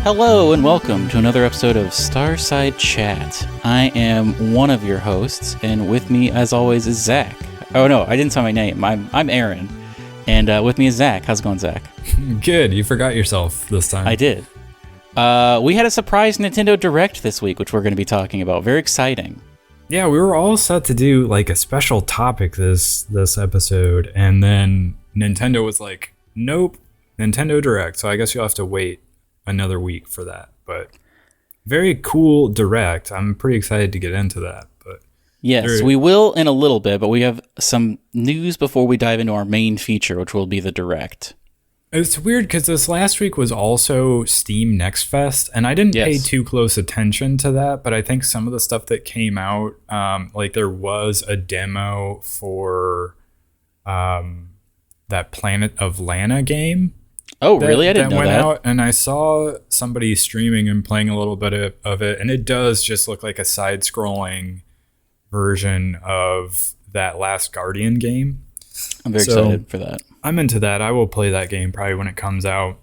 Hello and welcome to another episode of Starside Chat. I am one of your hosts, and with me, as always, is Zach. Oh no, I didn't say my name. I'm Aaron, and with me is Zach. How's it going, Zach? Good. You forgot yourself this time. I did. We had a surprise Nintendo Direct this week, which we're going to be talking about. Very exciting. Yeah, we were all set to do like a special topic this episode, and then Nintendo was like, "Nope, Nintendo Direct." So I guess you'll have to wait another week for that. But very cool Direct. I'm pretty excited to get into that. But yes, we will in a little bit, but we have some news before we dive into our main feature, which will be the Direct. It's weird because this last week was also Steam Next Fest, and I didn't pay too close attention to that, but I think some of the stuff that came out, like there was a demo for that Planet of Lana game. Oh, really? I didn't know that. Out, and I saw somebody streaming and playing a little bit of it, and it does just look like a side-scrolling version of that Last Guardian game. I'm very excited for that. I'm into that. I will play that game probably when it comes out.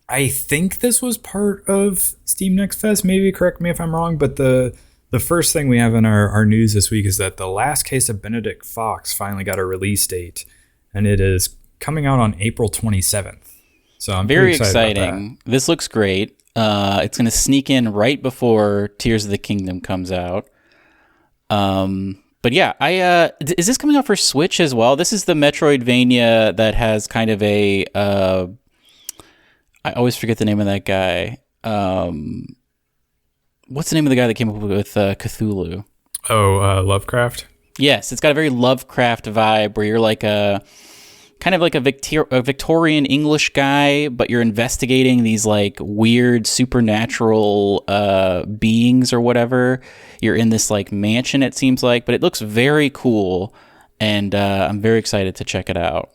I think this was part of Steam Next Fest. Maybe correct me if I'm wrong, but the first thing we have in our news this week is that The Last Case of Benedict Fox finally got a release date, and it is coming out on April 27th. So I'm very excited exciting. about that. This looks great. It's going to sneak in right before Tears of the Kingdom comes out. But yeah, is this coming out for Switch as well? This is the Metroidvania that has kind of a I always forget the name of that guy. What's the name of the guy that came up with Cthulhu? Oh, Lovecraft? Yes, it's got a very Lovecraft vibe where you're like a kind of like a Victorian English guy, but you're investigating these like weird supernatural beings or whatever. You're in this like mansion, it seems like, but it looks very cool, and I'm very excited to check it out.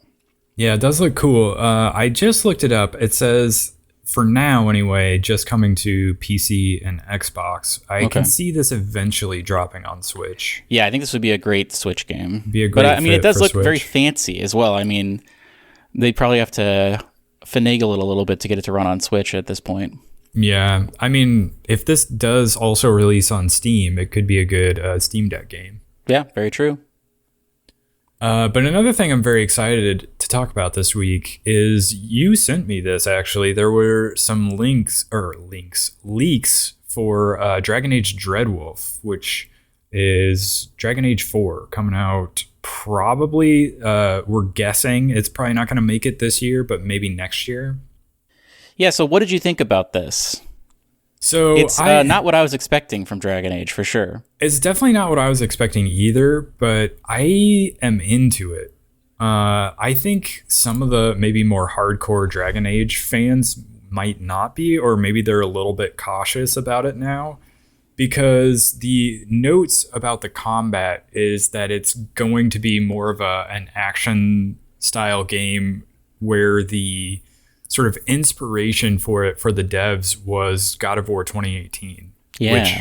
Yeah, it does look cool. I just looked it up. It says, for now anyway, just coming to PC and Xbox. I can see this eventually dropping on Switch. Yeah, I think this would be a great Switch game. But I mean, it does look Switch. very fancy as well. I mean, they probably have to finagle it a little bit to get it to run on Switch at this point. Yeah, I mean, if this does also release on Steam, it could be a good Steam Deck game. Yeah, very true. But another thing I'm very excited to talk about this week is you sent me this, actually. There were some leaks for Dragon Age Dreadwolf, which is Dragon Age 4 coming out probably, we're guessing it's probably not going to make it this year, but maybe next year. Yeah, so what did you think about this? So it's not what I was expecting from Dragon Age, for sure. It's definitely not what I was expecting either, but I am into it. I think some of the maybe more hardcore Dragon Age fans might not be, or maybe they're a little bit cautious about it now, because the notes about the combat is that it's going to be more of an action style game where the sort of inspiration for it for the devs was God of War 2018, which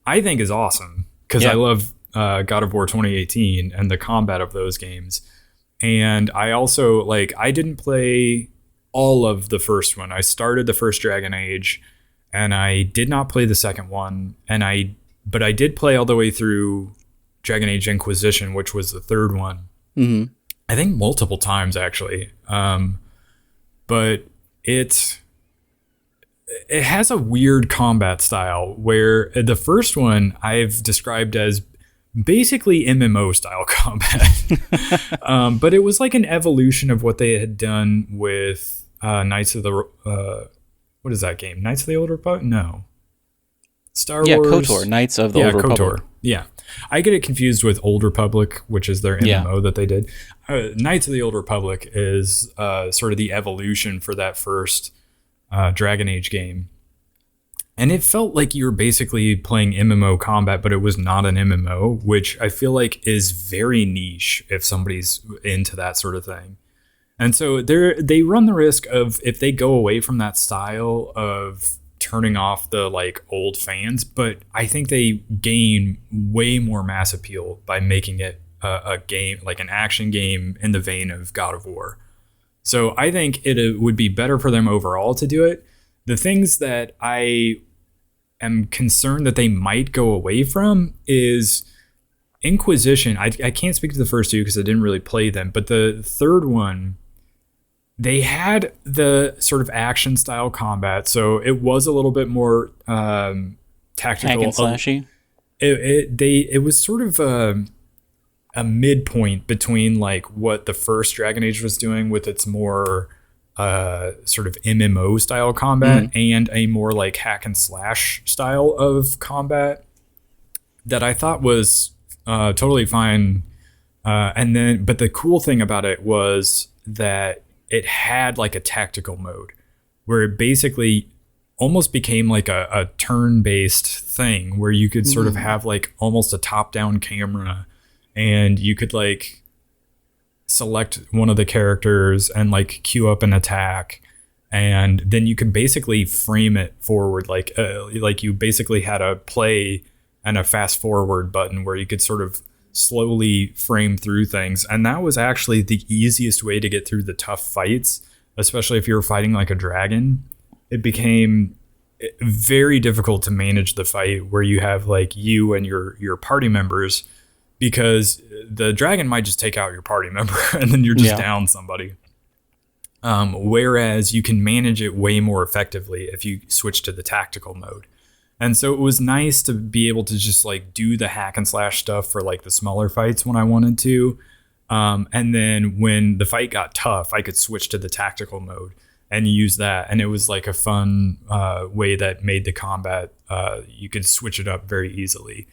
I think is awesome because I love God of War 2018 and the combat of those games. And I also I didn't play all of the first one. I started the first Dragon Age and I did not play the second one. But I did play all the way through Dragon Age Inquisition, which was the third one. Mm-hmm. I think multiple times actually. But it has a weird combat style where the first one I've described as basically MMO style combat. But it was like an evolution of what they had done with Knights of the... what is that game? Knights of the Old Republic? No. Star Wars... KOTOR, Knights of the Old Republic. Yeah. I get it confused with Old Republic, which is their MMO that they did. Knights of the Old Republic is sort of the evolution for that first Dragon Age game. And it felt like you were basically playing MMO combat, but it was not an MMO, which I feel like is very niche if somebody's into that sort of thing. And so they run the risk of, if they go away from that style, of turning off the old fans, but I think they gain way more mass appeal by making it a game, like an action game in the vein of God of War. So I think it would be better for them overall to do it. The things that I am concerned that they might go away from is Inquisition. I can't speak to the first two because I didn't really play them, but the third one, they had the sort of action style combat, so it was a little bit more tactical. Hack and slashy. It was sort of a midpoint between like what the first Dragon Age was doing with its more sort of MMO style combat and a more like hack and slash style of combat that I thought was totally fine. But the cool thing about it was that it had like a tactical mode where it basically almost became like a turn-based thing where you could sort of have like almost a top-down camera, and you could like select one of the characters and like queue up an attack, and then you could basically frame it forward like you basically had a play and a fast forward button where you could sort of slowly frame through things. And that was actually the easiest way to get through the tough fights, especially if you were fighting like a dragon. It became very difficult to manage the fight where you have like you and your party members, because the dragon might just take out your party member and then you're just down somebody. Whereas you can manage it way more effectively if you switch to the tactical mode. And so it was nice to be able to just like do the hack and slash stuff for like the smaller fights when I wanted to. And then when the fight got tough, I could switch to the tactical mode and use that. And it was like a fun way that made the combat, you could switch it up very easily.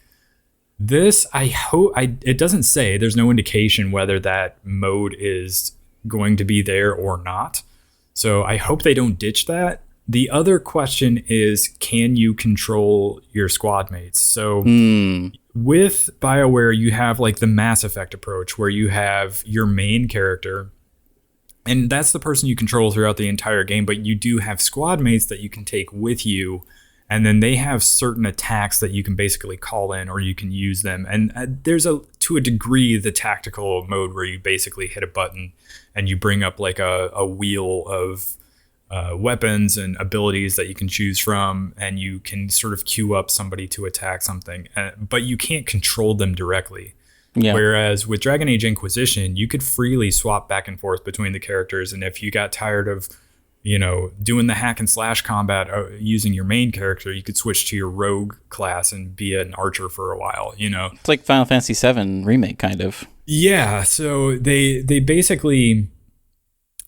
This, I hope, it doesn't say, there's no indication whether that mode is going to be there or not. So I hope they don't ditch that. The other question is, can you control your squad mates? So with BioWare, you have like the Mass Effect approach where you have your main character, and that's the person you control throughout the entire game, but you do have squad mates that you can take with you, and then they have certain attacks that you can basically call in or you can use them. And there's to a degree, the tactical mode where you basically hit a button and you bring up like a wheel of weapons and abilities that you can choose from, and you can sort of queue up somebody to attack something, but you can't control them directly. Whereas with Dragon Age Inquisition, you could freely swap back and forth between the characters, and if you got tired of doing the hack and slash combat using your main character, you could switch to your rogue class and be an archer for a while. It's like Final Fantasy VII Remake kind of. Yeah, so they basically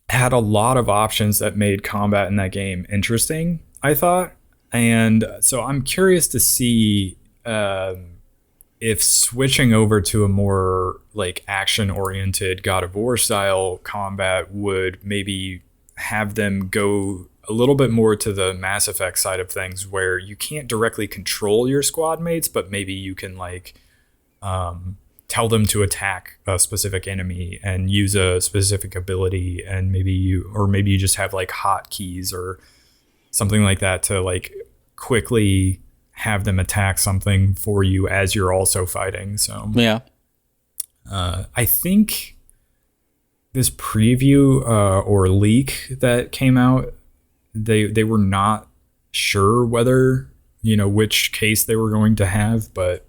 had a lot of options that made combat in that game interesting, I thought. And so I'm curious to see if switching over to a more like action-oriented God of War style combat would maybe have them go a little bit more to the Mass Effect side of things, where you can't directly control your squad mates, but maybe you can like tell them to attack a specific enemy and use a specific ability, and maybe you just have like hotkeys or something like that to like quickly have them attack something for you as you're also fighting. So I think this preview or leak that came out, they were not sure whether which case they were going to have, but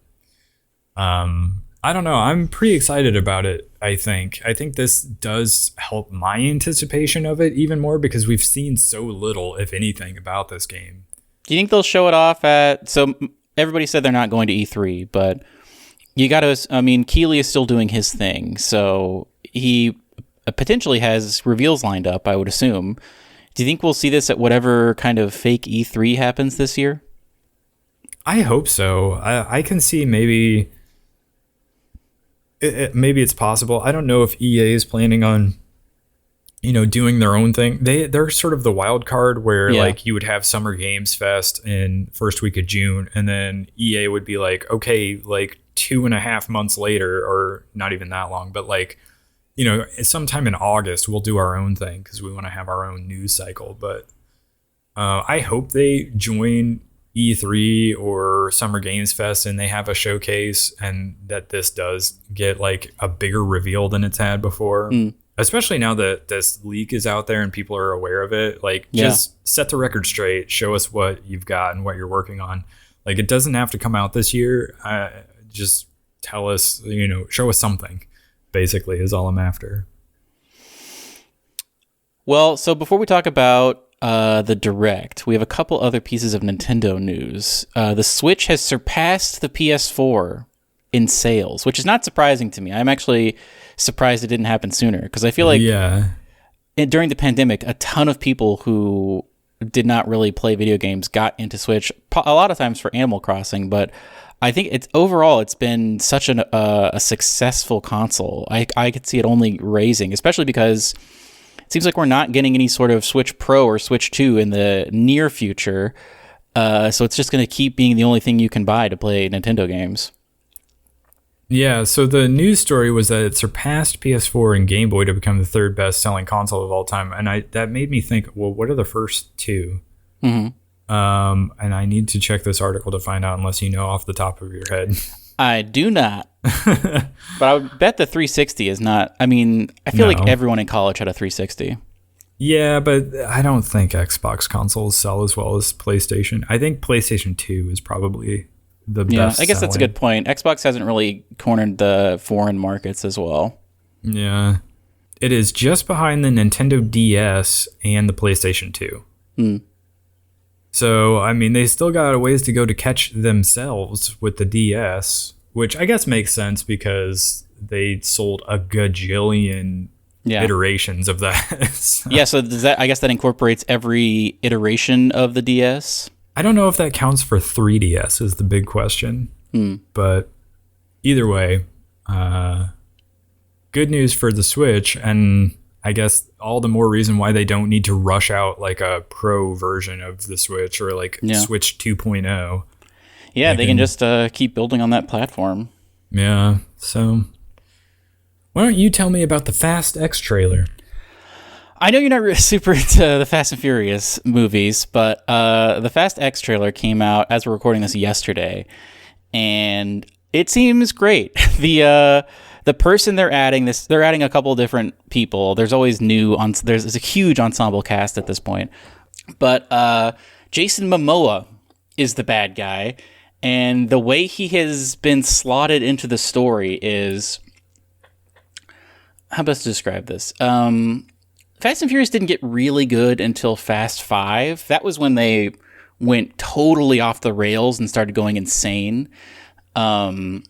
I don't know. I'm pretty excited about it. I think this does help my anticipation of it even more, because we've seen so little, if anything, about this game. Do you think they'll show it off at... So everybody said they're not going to E3, but you got to... I mean, Keighley is still doing his thing, so he potentially has reveals lined up, I would assume. Do you think we'll see this at whatever kind of fake E3 happens this year? I hope so. I can see maybe... maybe it's possible. I don't know if EA is planning on, doing their own thing. They're sort of the wild card where like you would have Summer Games Fest in first week of June, and then EA would be like, okay, like 2.5 months later, or not even that long, but like, sometime in August, we'll do our own thing because we want to have our own news cycle. But I hope they join E3 or Summer Games Fest and they have a showcase, and that this does get like a bigger reveal than it's had before. especially now that this leak is out there and people are aware of it. Like, just set the record straight. Show us what you've got and what you're working on. Like, it doesn't have to come out this year. Just tell us, show us something, basically, is all I'm after. Well, so before we talk about the Direct, we have a couple other pieces of Nintendo news. The Switch has surpassed the PS4 in sales, which is not surprising to me. I'm actually surprised it didn't happen sooner, because I feel like during the pandemic, a ton of people who did not really play video games got into Switch, a lot of times for Animal Crossing, but I think it's been such a successful console. I could see it only raising, especially because it seems like we're not getting any sort of Switch Pro or Switch 2 in the near future. So it's just going to keep being the only thing you can buy to play Nintendo games. Yeah, so the news story was that it surpassed PS4 and Game Boy to become the third best selling console of all time. And that made me think, well, what are the first two? Mm-hmm. And I need to check this article to find out, unless you know off the top of your head. I do not. But I would bet the 360 is not. I mean, I feel like everyone in college had a 360. Yeah, but I don't think Xbox consoles sell as well as PlayStation. I think PlayStation 2 is probably the best. I guess that's a good point. Xbox hasn't really cornered the foreign markets as well. Yeah. It is just behind the Nintendo DS and the PlayStation 2. Mm. So, I mean, they still got a ways to go to catch themselves with the DS, which I guess makes sense because they sold a gajillion iterations of that. So I guess that incorporates every iteration of the DS? I don't know if that counts for 3DS is the big question. But either way, good news for the Switch, and I guess all the more reason why they don't need to rush out like a pro version of the Switch or like Switch 2.0. Yeah, they can just keep building on that platform. Yeah, so why don't you tell me about the Fast X trailer? I know you're not really super into the Fast and Furious movies, but the Fast X trailer came out as we're recording this yesterday, and it seems great. The person they're adding a couple of different people. There's always there's a huge ensemble cast at this point. But Jason Momoa is the bad guy, and the way he has been slotted into the story is, how best to describe this? Fast and Furious didn't get really good until Fast 5. That was when they went totally off the rails and started going insane. So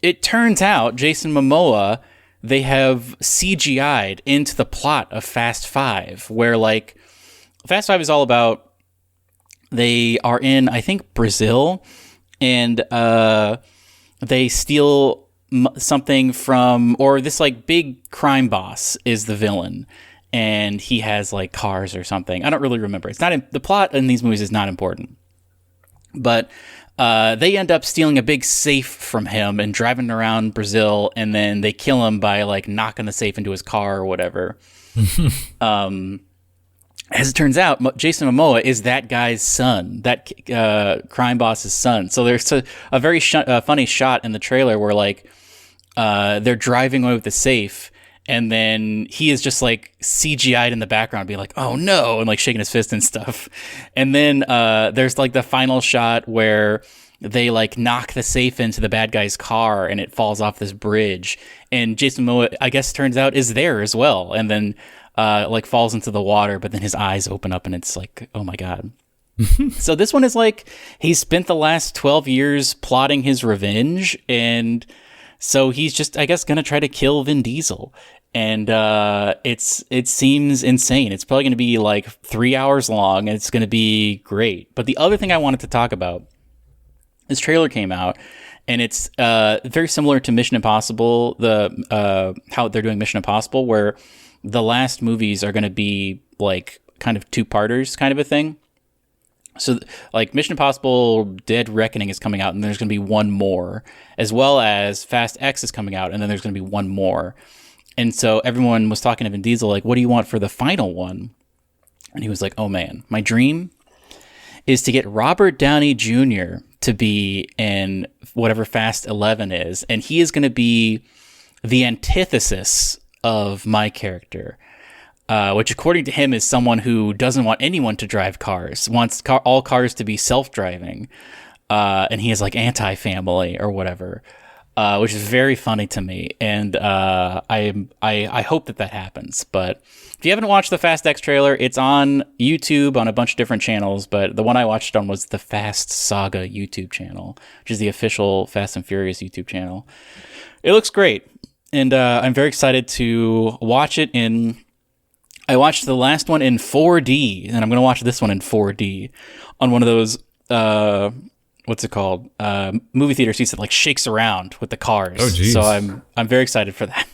it turns out Jason Momoa, they have CGI'd into the plot of Fast 5, where like Fast 5 is all about, they are in, I think, Brazil, and they steal something from, or this like big crime boss is the villain, and he has like cars or something. I don't really remember. It's not the plot in these movies is not important, but they end up stealing a big safe from him and driving around Brazil, and then they kill him by like knocking the safe into his car or whatever. As it turns out, Jason Momoa is that guy's son, that crime boss's son. So there's a very funny shot in the trailer where like they're driving away with the safe, and then he is just like CGI'd in the background being like, oh no, and like shaking his fist and stuff. And then there's like the final shot where they like knock the safe into the bad guy's car and it falls off this bridge, and Jason Momoa, I guess, turns out is there as well, and then like falls into the water, but then his eyes open up and it's like, oh my God. So this one is like, he spent the last 12 years plotting his revenge, and so he's just, I guess, going to try to kill Vin Diesel. And it seems insane. It's probably going to be like 3 hours long, and it's going to be great. But the other thing I wanted to talk about, this trailer came out, and it's very similar to Mission Impossible, how they're doing Mission Impossible, where the last movies are going to be like kind of two-parters kind of a thing. So like Mission Impossible Dead Reckoning is coming out, and there's going to be one more, as well as Fast X is coming out, and then there's going to be one more. And so everyone was talking to Vin Diesel, like, what do you want for the final one? And he was like, oh man, my dream is to get Robert Downey Jr. to be in whatever Fast 11 is. And he is going to be the antithesis of my character, which according to him is someone who doesn't want anyone to drive cars, wants all cars to be self-driving, and he is like anti-family or whatever, which is very funny to me, and I hope that happens. But if you haven't watched the Fast X trailer, it's on YouTube on a bunch of different channels, but the one I watched on was the Fast Saga YouTube channel, which is the official Fast and Furious YouTube channel. It looks great, and I'm very excited to watch it I watched the last one in 4D, and I'm going to watch this one in 4D on one of those, what's it called? Movie theater seats that like shakes around with the cars. Oh, geez. So I'm very excited for that.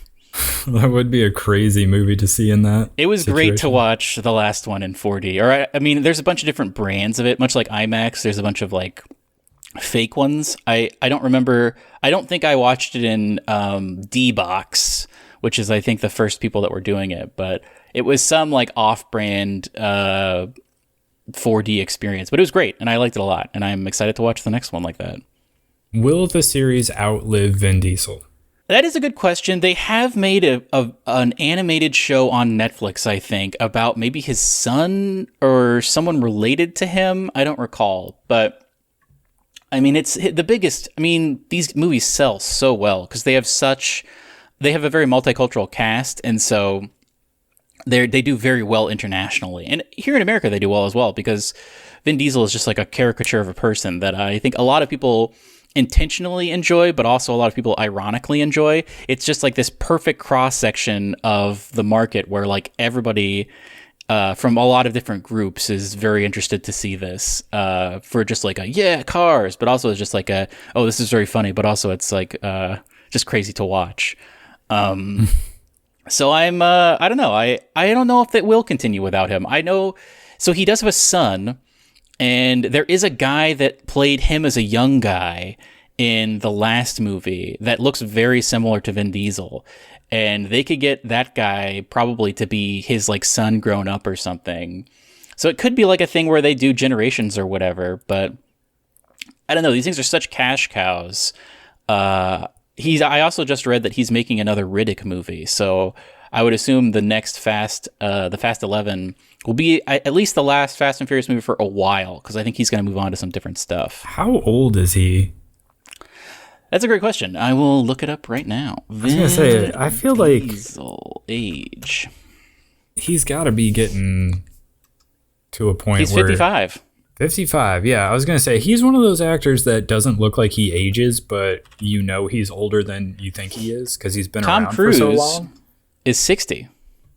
That would be a crazy movie to see in that. It was situation. great to watch the last one in 4D. Or I mean, there's a bunch of different brands of it, much like IMAX. There's a bunch of like fake ones. I don't remember. I don't think I watched it in D-Box, which is I think the first people that were doing it, but it was some like off-brand 4D experience. But it was great, and I liked it a lot, and I'm excited to watch the next one like that. Will the series outlive Vin Diesel? That is a good question. They have made an animated show on Netflix, I think, about maybe his son or someone related to him. I don't recall. But, I mean, it's the biggest... I mean, these movies sell so well because they have a very multicultural cast, and so they do very well internationally. And here in America, they do well as well because Vin Diesel is just like a caricature of a person that I think a lot of people intentionally enjoy, but also a lot of people ironically enjoy. It's just like this perfect cross section of the market where like everybody from a lot of different groups is very interested to see this for just like cars, but also it's just like this is very funny, but also it's like just crazy to watch. So I don't know. I don't know if it will continue without him. I know. So he does have a son. And there is a guy that played him as a young guy in the last movie that looks very similar to Vin Diesel. And they could get that guy probably to be his like son grown up or something. So it could be like a thing where they do generations or whatever. But I don't know. These things are such cash cows. I also just read that he's making another Riddick movie. So I would assume the next the Fast 11 will be at least the last Fast and Furious movie for a while, because I think he's going to move on to some different stuff. How old is he? That's a great question. I will look it up right now. I was going to say, I feel like Diesel age. He's got to be getting to a point he's where... 55. 55, yeah. I was going to say, he's one of those actors that doesn't look like he ages, but you know he's older than you think he is, because he's been around for so long. Tom Cruise is 60.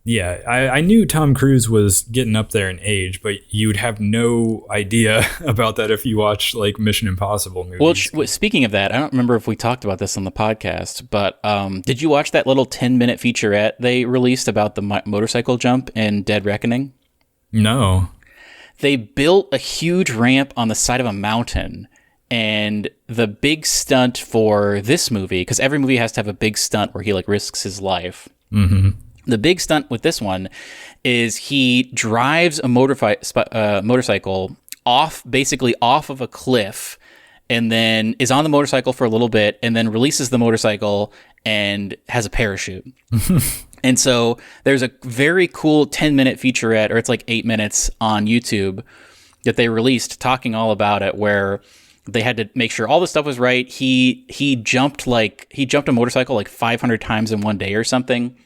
Yeah, I knew Tom Cruise was getting up there in age, but you'd have no idea about that if you watch like Mission Impossible movies. Well, speaking of that, I don't remember if we talked about this on the podcast, but did you watch that little 10-minute featurette they released about the motorcycle jump in Dead Reckoning? No. They built a huge ramp on the side of a mountain, and the big stunt for this movie, because every movie has to have a big stunt where he like risks his life. Mm-hmm. The big stunt with this one is he drives a motorcycle basically off of a cliff, and then is on the motorcycle for a little bit, and then releases the motorcycle and has a parachute. And so there's a very cool 10-minute featurette, or it's like 8 minutes on YouTube that they released talking all about it, where they had to make sure all the stuff was right. He jumped a motorcycle like 500 times in one day or something.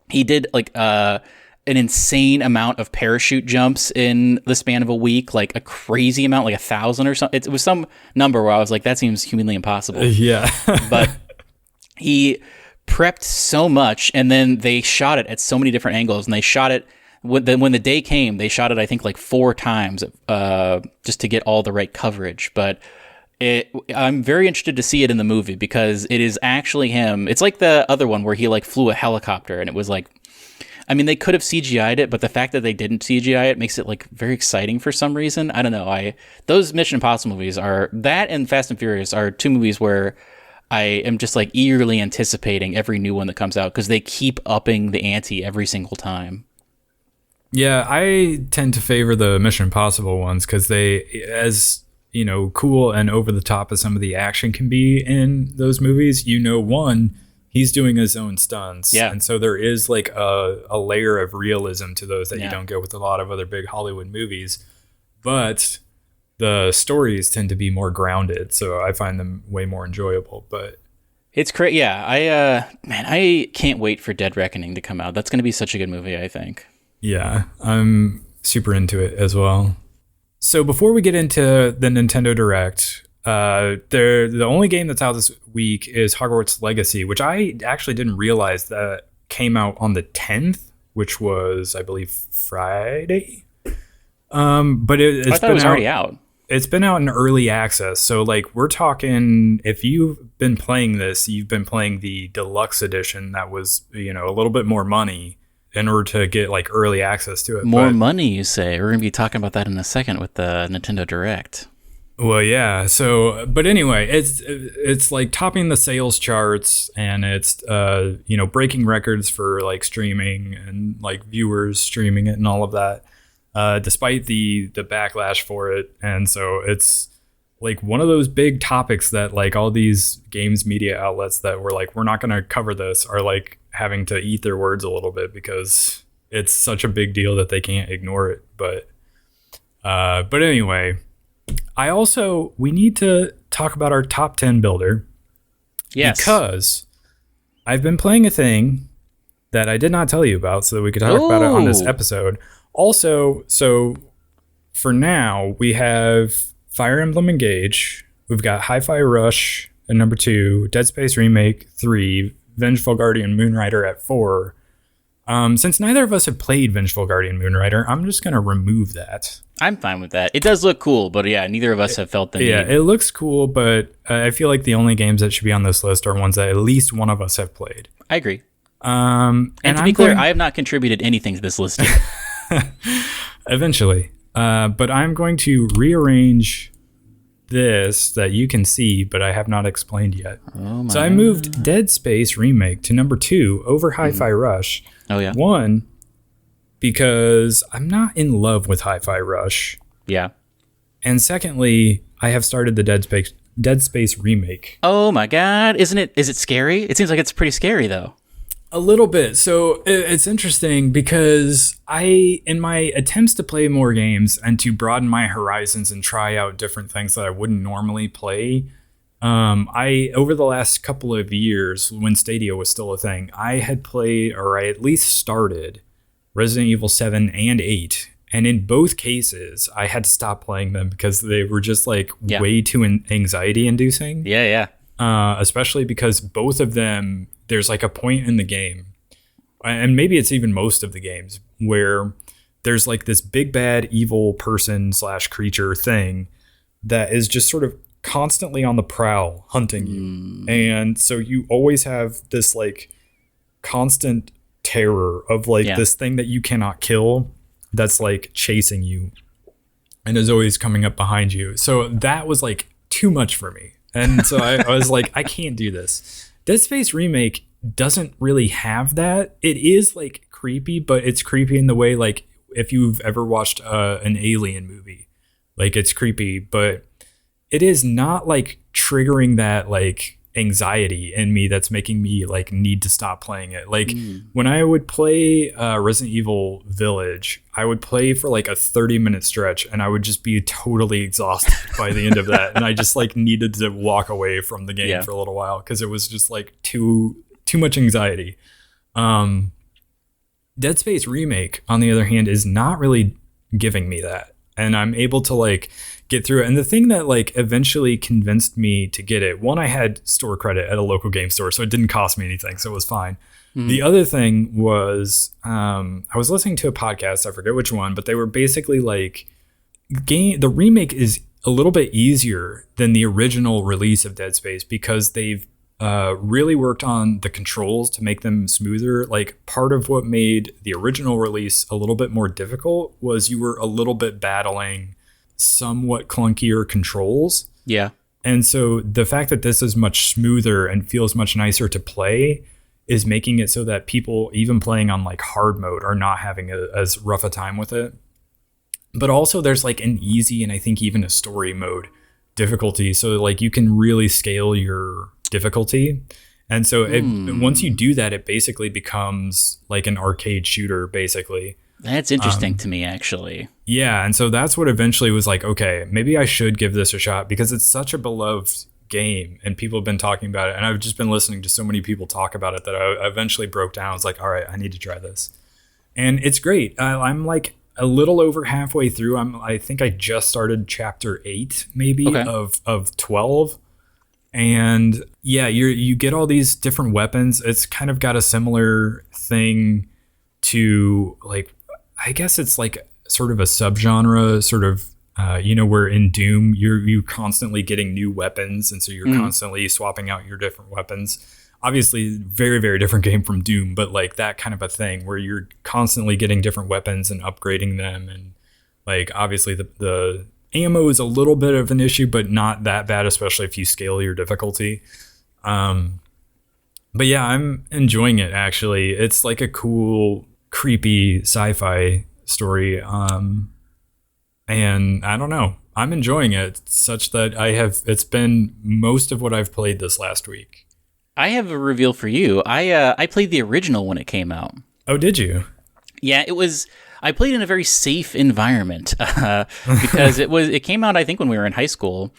He did like an insane amount of parachute jumps in the span of a week, like a crazy amount, like 1,000 or something. It was some number where I was like, that seems humanly impossible. Yeah. But he prepped so much, and then they shot it at so many different angles, and they shot it when the day came, they shot it I think like 4 times just to get all the right coverage. But I'm very interested to see it in the movie, because it is actually him. It's like the other one where he like flew a helicopter, and it was like, I mean, they could have CGI'd it, but the fact that they didn't CGI it makes it like very exciting for some reason. I don't know. Those Mission Impossible movies that and Fast and Furious are 2 movies where I am just like eagerly anticipating every new one that comes out, because they keep upping the ante every single time. Yeah, I tend to favor the Mission Impossible ones, because they, as you know, cool and over the top as some of the action can be in those movies, one, He's doing his own stunts. Yeah. And so there is like a layer of realism to those that Yeah. you don't get with a lot of other big Hollywood movies. But the stories tend to be more grounded, so I find them way more enjoyable. But It's great. Yeah, I can't wait for Dead Reckoning to come out. That's going to be such a good movie, I think. yeah, I'm super into it as well. So before we get into the Nintendo Direct, the only game that's out this week is Hogwarts Legacy, which I actually didn't realize that came out on the 10th, which was, I believe, Friday. But it's I thought it was already out. It's been out in early access. So like we're talking, if you've been playing this, you've been playing the deluxe edition that was, a little bit more money in order to get like early access to it. More money, you say? We're going to be talking about that in a second with the Nintendo Direct. Well, yeah. So, but anyway, it's like topping the sales charts, and it's breaking records for like streaming and like viewers streaming it and all of that. Despite the backlash for it. And so it's like one of those big topics that like all these games media outlets that were like, we're not going to cover this, are like having to eat their words a little bit because it's such a big deal that they can't ignore it. But anyway, we need to talk about our top 10 builder. Yes. Because I've been playing a thing that I did not tell you about so that we could talk about it on this episode. Also, so for now, we have Fire Emblem Engage. We've got Hi-Fi Rush at number 2, Dead Space Remake 3, Vengeful Guardian Moonrider at 4. Since neither of us have played Vengeful Guardian Moonrider, I'm just going to remove that. I'm fine with that. It does look cool, but yeah, neither of us have felt the need. Yeah, it looks cool, but I feel like the only games that should be on this list are ones that at least one of us have played. I agree. And to be clear, I have not contributed anything to this list yet. Eventually. But I'm going to rearrange this that you can see, but I have not explained yet. So I moved Dead Space Remake to number 2 over Hi-Fi Rush. Oh, yeah. 1, because I'm not in love with Hi-Fi Rush. Yeah. And secondly, I have started the Dead Space Remake. Oh my God. Is it scary? It seems like it's pretty scary though. A little bit. So it's interesting because in my attempts to play more games and to broaden my horizons and try out different things that I wouldn't normally play, I over the last couple of years, when Stadia was still a thing, I had played, or I at least started, Resident Evil 7 and 8. And in both cases, I had to stop playing them because they were just like way too anxiety inducing. Yeah. Especially because both of them, there's like a point in the game, and maybe it's even most of the games, where there's like this big bad evil person / creature thing that is just sort of constantly on the prowl hunting you. And so you always have this like constant terror of like this thing that you cannot kill that's like chasing you and is always coming up behind you. So that was like too much for me. And so I was like, I can't do this. Dead Space Remake doesn't really have that. It is like creepy, but it's creepy in the way like if you've ever watched an Alien movie, like it's creepy, but it is not like triggering that like anxiety in me that's making me like need to stop playing it. Like when I would play Resident Evil Village, I would play for like a 30-minute stretch and I would just be totally exhausted by the end of that, and I just like needed to walk away from the game for a little while because it was just like too much anxiety. Dead Space Remake, on the other hand, is not really giving me that, and I'm able to like get through it. And the thing that like eventually convinced me to get it, one, I had store credit at a local game store, so it didn't cost me anything, so it was fine. The other thing was I was listening to a podcast, I forget which one, but they were basically like, the remake is a little bit easier than the original release of Dead Space because they've really worked on the controls to make them smoother. Like part of what made the original release a little bit more difficult was you were a little bit battling somewhat clunkier controls. Yeah. And so the fact that this is much smoother and feels much nicer to play is making it so that people even playing on like hard mode are not having as rough a time with it. But also there's like an easy and I think even a story mode difficulty. So like you can really scale your difficulty. And so once you do that, it basically becomes like an arcade shooter, basically. That's interesting to me, actually. Yeah, and so that's what eventually was like, okay, maybe I should give this a shot because it's such a beloved game and people have been talking about it. And I've just been listening to so many people talk about it that I eventually broke down. I was like, all right, I need to try this. And it's great. I'm like a little over halfway through. I think I just started chapter 8 maybe of 12. And yeah, you get all these different weapons. It's kind of got a similar thing to like, I guess it's like sort of a subgenre, sort of, where in Doom, you're constantly getting new weapons. And so you're constantly swapping out your different weapons. Obviously, very, very different game from Doom, but like that kind of a thing where you're constantly getting different weapons and upgrading them. And like, obviously the ammo is a little bit of an issue, but not that bad, especially if you scale your difficulty. But yeah, I'm enjoying it, actually. It's like a cool, creepy sci-fi story. And I don't know, I'm enjoying it such that it's been most of what I've played this last week. I have a reveal for you. I played the original when it came out. Oh, did you? Yeah, I played in a very safe environment because it came out, I think, when we were in high school,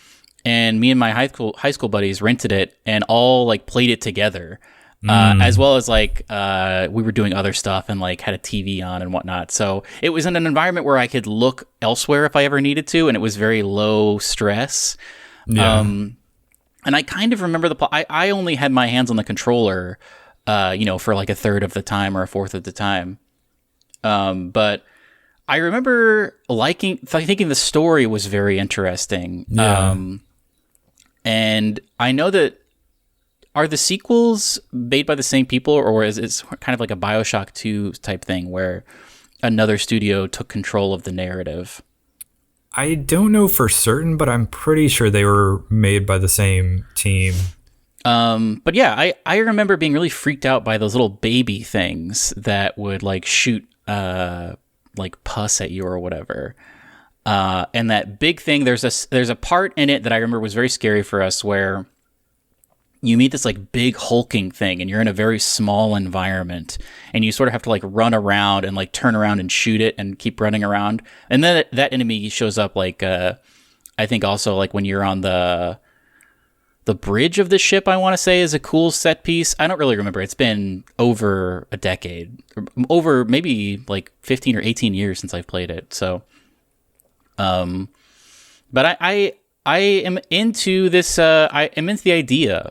and me and my high school buddies rented it and all like played it together. As well as like we were doing other stuff and like had a TV on and whatnot. So it was in an environment where I could look elsewhere if I ever needed to, and it was very low stress. Yeah. And I kind of remember I only had my hands on the controller, for like a third of the time or a fourth of the time. But I remember thinking the story was very interesting. Yeah. And I know that. Are the sequels made by the same people, or is it kind of like a BioShock 2 type thing where another studio took control of the narrative? I don't know for certain, but I'm pretty sure they were made by the same team. But yeah, I remember being really freaked out by those little baby things that would like shoot like pus at you or whatever. And that big thing, there's a part in it that I remember was very scary for us where you meet this like big hulking thing and you're in a very small environment and you sort of have to like run around and like turn around and shoot it and keep running around. And then that enemy shows up like, I think also like when you're on the bridge of the ship, I want to say is a cool set piece. I don't really remember. It's been over a decade, over maybe like 15 or 18 years since I've played it. So, but I am into this, I am into the idea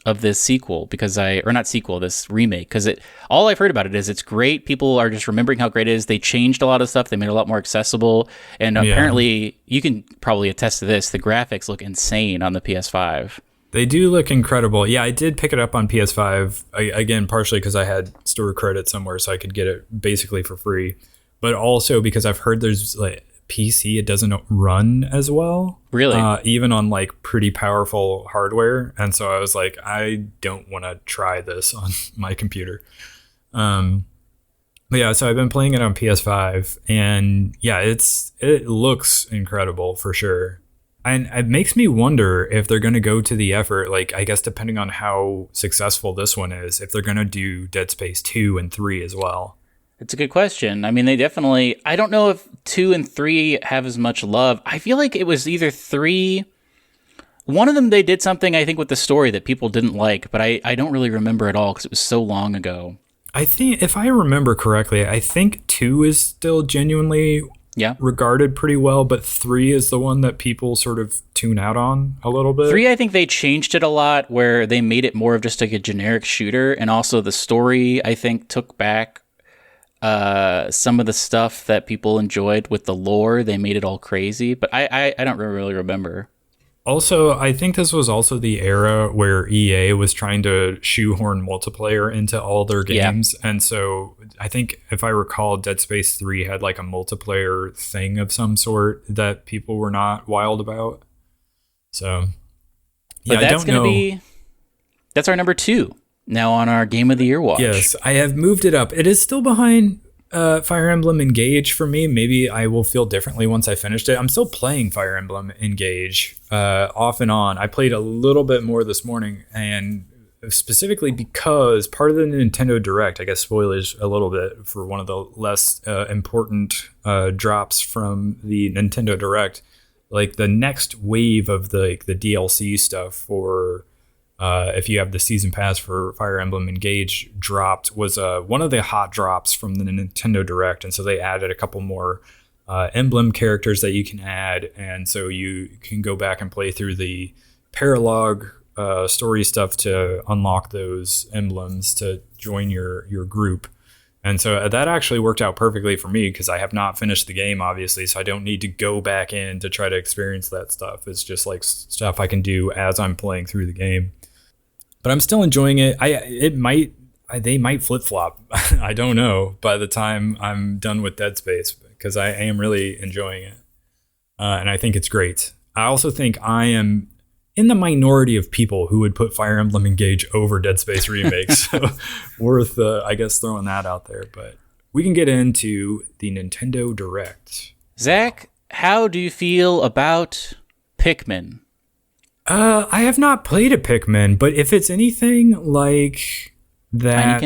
of this sequel this remake, because all I've heard about it is it's great. People are just remembering how great it is. They changed a lot of stuff. They made it a lot more accessible. And apparently, you can probably attest to this, the graphics look insane on the PS5. They do look incredible. Yeah, I did pick it up on PS5, again, partially because I had store credit somewhere so I could get it basically for free. But also because I've heard there's like PC, it doesn't run as well. Really? Even on like pretty powerful hardware. And so I was like, I don't want to try this on my computer. But yeah, so I've been playing it on PS5 and yeah, it looks incredible for sure. And it makes me wonder if they're going to go to the effort, like I guess depending on how successful this one is, if they're going to do Dead Space 2 and 3 as well. It's a good question. I mean, they definitely... I don't know if 2 and 3 have as much love. I feel like it was either 3... One of them, they did something, I think, with the story that people didn't like, but I don't really remember at all because it was so long ago. I think, if I remember correctly, I think 2 is still genuinely regarded pretty well, but 3 is the one that people sort of tune out on a little bit. 3, I think they changed it a lot, where they made it more of just like a generic shooter, and also the story, I think, took back some of the stuff that people enjoyed with the lore. They made it all crazy, but I don't really remember. Also, I think this was also the era where EA was trying to shoehorn multiplayer into all their games. Yeah. And so I think if I recall, Dead Space 3 had like a multiplayer thing of some sort that people were not wild about. So yeah, but that's going to be, that's our number 2 now on our Game of the Year watch. Yes, I have moved it up. It is still behind Fire Emblem Engage for me. Maybe I will feel differently once I finished it. I'm still playing Fire Emblem Engage off and on. I played a little bit more this morning, and specifically because part of the Nintendo Direct, I guess spoilers a little bit for one of the less important drops from the Nintendo Direct, like the next wave of the DLC stuff for if you have the season pass for Fire Emblem Engage dropped was one of the hot drops from the Nintendo Direct, and so they added a couple more Emblem characters that you can add, and so you can go back and play through the paralogue story stuff to unlock those emblems to join your group. And so that actually worked out perfectly for me because I have not finished the game, obviously, so I don't need to go back in to try to experience that stuff. It's just like stuff I can do as I'm playing through the game. But I'm still enjoying it. They might flip-flop. I don't know by the time I'm done with Dead Space because I am really enjoying it. And I think it's great. I also think I am in the minority of people who would put Fire Emblem Engage over Dead Space Remake. So worth, I guess, throwing that out there. But we can get into the Nintendo Direct. Zach, how do you feel about Pikmin? I have not played a Pikmin, but if it's anything like that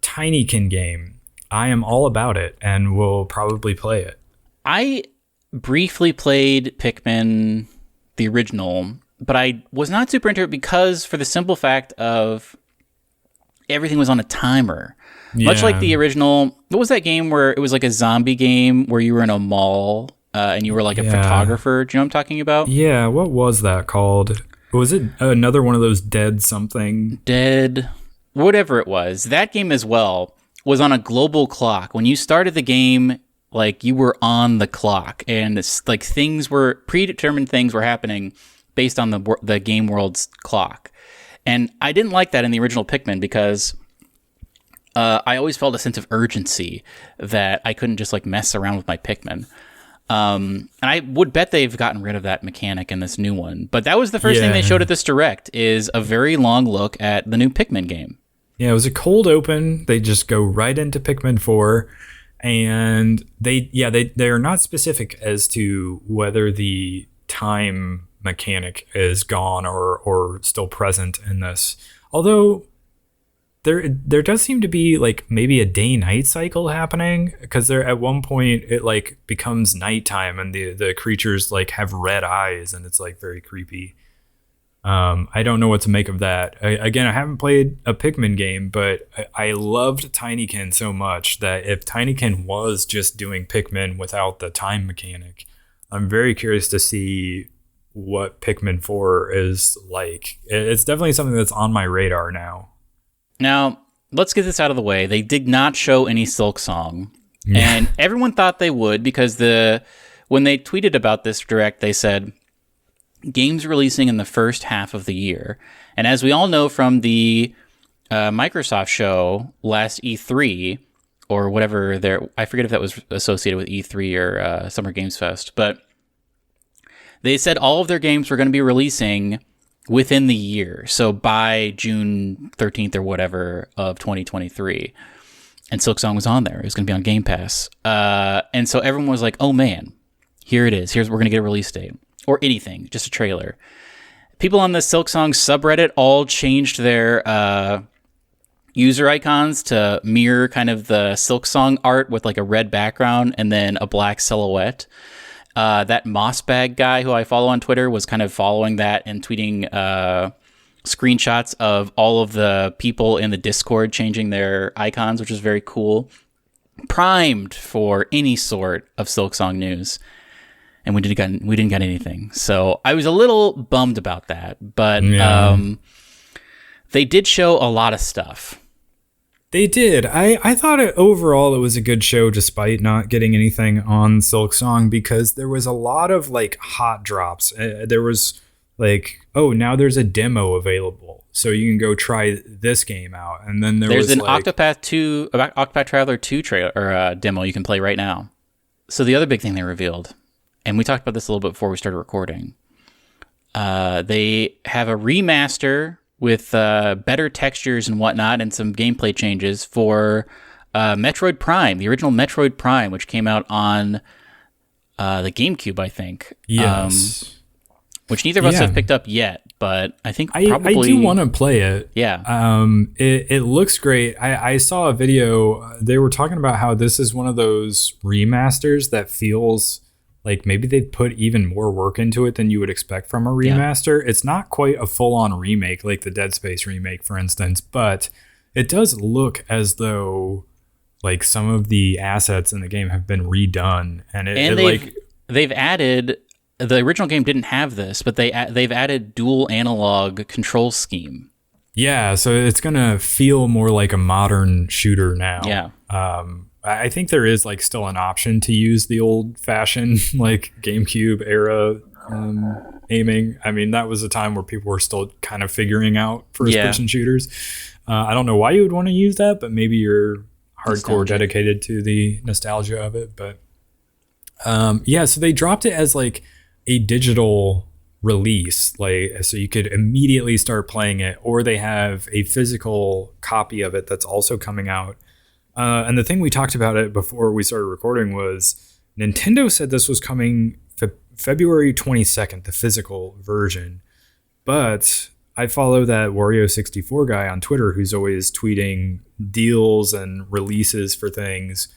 Tinykin game, I am all about it and will probably play it. I briefly played Pikmin, the original, but I was not super into it because for the simple fact of everything was on a timer. Yeah. Much like the original, what was that game where it was like a zombie game where you were in a mall and you were like a photographer? Do you know what I'm talking about? Yeah, what was that called? Was it another one of those Dead something? Dead, whatever it was. That game as well was on a global clock. When you started the game, like you were on the clock and it's like predetermined things were happening based on the game world's clock. And I didn't like that in the original Pikmin because I always felt a sense of urgency that I couldn't just like mess around with my Pikmin. And I would bet they've gotten rid of that mechanic in this new one. But that was the first thing they showed at this Direct is a very long look at the new Pikmin game. Yeah, it was a cold open. They just go right into Pikmin 4. And they are not specific as to whether the time mechanic is gone or still present in this. Although there does seem to be like maybe a day-night cycle happening because there at one point it like becomes nighttime and the creatures like have red eyes and it's like very creepy. I don't know what to make of that. I haven't played a Pikmin game, but I loved Tinykin so much that if Tinykin was just doing Pikmin without the time mechanic, I'm very curious to see what Pikmin 4 is like. It's definitely something that's on my radar now. Now, let's get this out of the way. They did not show any Silk Song, and everyone thought they would because when they tweeted about this Direct, they said, games releasing in the first half of the year. And as we all know from the Microsoft show last E3, or whatever I forget if that was associated with E3 or Summer Games Fest, but they said all of their games were going to be releasing within the year. So by June 13th or whatever of 2023. And Silk Song was on there. It was going to be on Game Pass. And so everyone was like, oh man, here it is. We're going to get a release date. Or anything, just a trailer. People on the Silk Song subreddit all changed their user icons to mirror kind of the Silk Song art with like a red background and then a black silhouette. That Mossbag guy who I follow on Twitter was kind of following that and tweeting screenshots of all of the people in the Discord changing their icons, which is very cool. Primed for any sort of Silk Song news. And we didn't get anything. So I was a little bummed about that. But they did show a lot of stuff. They did. I thought overall it was a good show despite not getting anything on Silk Song because there was a lot of like hot drops. There was like, oh, now there's a demo available. So you can go try this game out. And then there's an like, Octopath Traveler 2 trailer or demo you can play right now. So the other big thing they revealed, and we talked about this a little bit before we started recording, they have a remaster with better textures and whatnot and some gameplay changes for Metroid Prime, the original Metroid Prime, which came out on the GameCube, I think. Yes. Which neither of us have picked up yet, but I think I probably do want to play it. Yeah. It looks great. I saw a video. They were talking about how this is one of those remasters that feels like maybe they put even more work into it than you would expect from a remaster. It's not quite a full-on remake like the Dead Space remake, for instance, but it does look as though like some of the assets in the game have been redone, and they've added. The original game didn't have this, but they've added dual analog control scheme. Yeah, so it's gonna feel more like a modern shooter now. Yeah. I think there is like still an option to use the old fashioned like GameCube era aiming. I mean, that was a time where people were still kind of figuring out first person shooters. I don't know why you would want to use that, but maybe you're hardcore dedicated to the nostalgia of it. But so they dropped it as like a digital release, like so you could immediately start playing it, or they have a physical copy of it that's also coming out. And the thing we talked about it before we started recording was Nintendo said this was coming February 22nd, the physical version. But I follow that Wario64 guy on Twitter who's always tweeting deals and releases for things.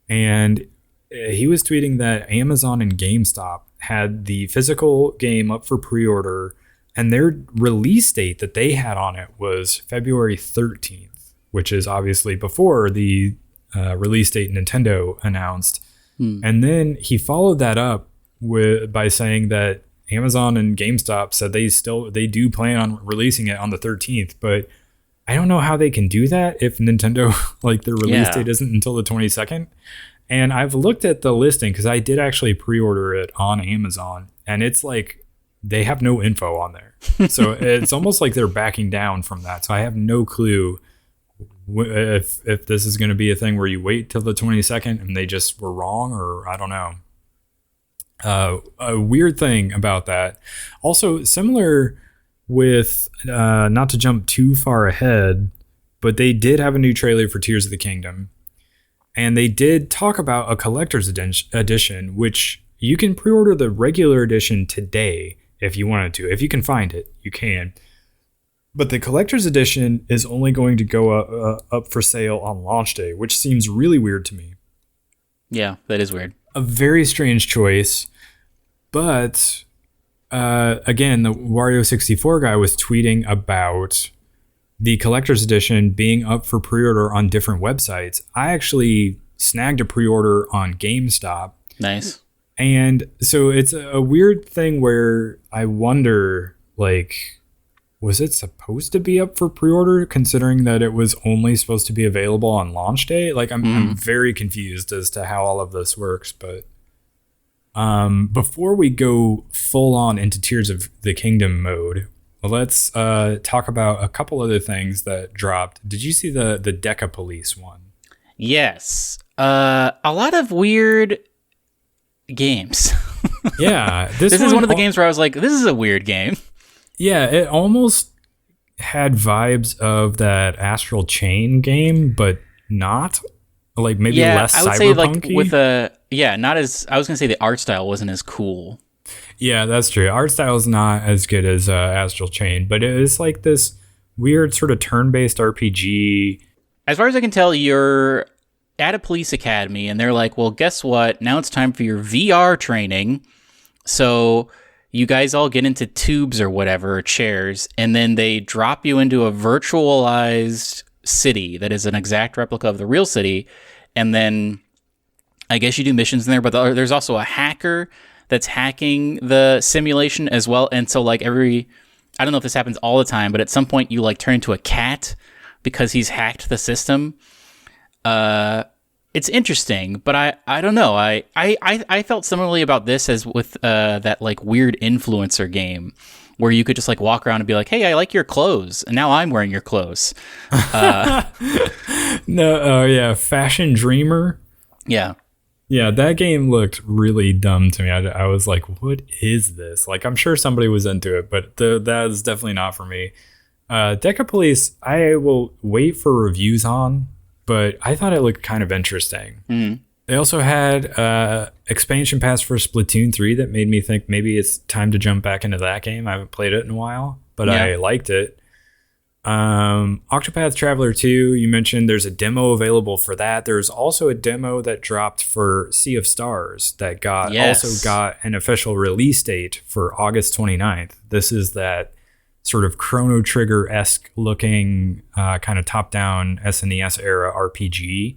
And he was tweeting that Amazon and GameStop had the physical game up for pre-order, and their release date that they had on it was February 13th, which is obviously before the release date Nintendo announced. And then he followed that up by saying that Amazon and GameStop said they do plan on releasing it on the 13th, but I don't know how they can do that if Nintendo, like their release date isn't until the 22nd. And I've looked at the listing because I did actually pre-order it on Amazon, and it's like they have no info on there. So it's almost like they're backing down from that. So I have no clue if this is going to be a thing where you wait till the 22nd and they just were wrong, or I don't know. A weird thing about that. Also, similar with, not to jump too far ahead, but they did have a new trailer for Tears of the Kingdom. And they did talk about a collector's edition, which you can pre-order the regular edition today if you wanted to. If you can find it, you can. But the collector's edition is only going to go up for sale on launch day, which seems really weird to me. Yeah, that is weird. A very strange choice. But again, the Wario64 guy was tweeting about the collector's edition being up for pre-order on different websites. I actually snagged a pre-order on GameStop. Nice. And so it's a weird thing where I wonder, like, was it supposed to be up for pre-order considering that it was only supposed to be available on launch day? Like, I'm very confused as to how all of this works. But before we go full on into Tears of the Kingdom mode, let's talk about a couple other things that dropped. Did you see the Deca Police one? Yes. A lot of weird games. Yeah. This is one of the games where I was like, this is a weird game. Yeah, it almost had vibes of that Astral Chain game, but not. Like maybe less cyberpunk-y. I would say like with not as, I was going to say the art style wasn't as cool. Yeah, that's true. Art style is not as good as Astral Chain, but it is like this weird sort of turn-based RPG. As far as I can tell, you're at a police academy, and they're like, well, guess what? Now it's time for your VR training. So you guys all get into tubes or whatever, or chairs, and then they drop you into a virtualized city that is an exact replica of the real city. And then I guess you do missions in there, but there's also a hacker that's hacking the simulation as well. And so like I don't know if this happens all the time, but at some point you like turn into a cat because he's hacked the system. It's interesting, but I don't know. I felt similarly about this as with that like weird influencer game where you could just like walk around and be like, hey, I like your clothes, and now I'm wearing your clothes. Fashion Dreamer. Yeah. Yeah, that game looked really dumb to me. I was like, what is this? Like, I'm sure somebody was into it, but that is definitely not for me. Deca Police, I will wait for reviews on, but I thought it looked kind of interesting. Mm-hmm. They also had expansion pass for Splatoon 3 that made me think maybe it's time to jump back into that game. I haven't played it in a while, but I liked it. Octopath Traveler 2, you mentioned there's a demo available for that. There's also a demo that dropped for Sea of Stars that also got an official release date for August 29th. This is that sort of Chrono Trigger-esque looking kind of top-down SNES era RPG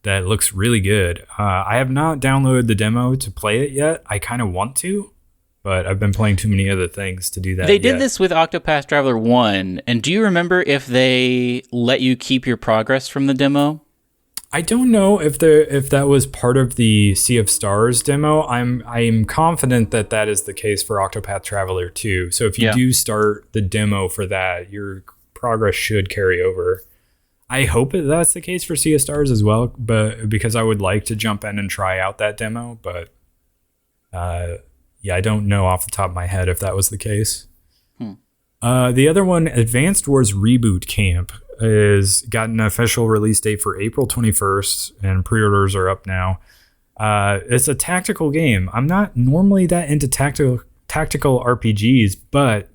that looks really good. I have not downloaded the demo to play it yet. I kind of want to, but I've been playing too many other things to do that. They did this with Octopath Traveler 1, and do you remember if they let you keep your progress from the demo? I don't know if that was part of the Sea of Stars demo. I'm confident that that is the case for Octopath Traveler 2. So if you do start the demo for that, your progress should carry over. I hope that's the case for Sea of Stars as well, but because I would like to jump in and try out that demo, but I don't know off the top of my head if that was the case. The other one, Advanced Wars Reboot Camp, is got an official release date for April 21st, and pre-orders are up now. It's a tactical game. I'm not normally that into tactical RPGs, but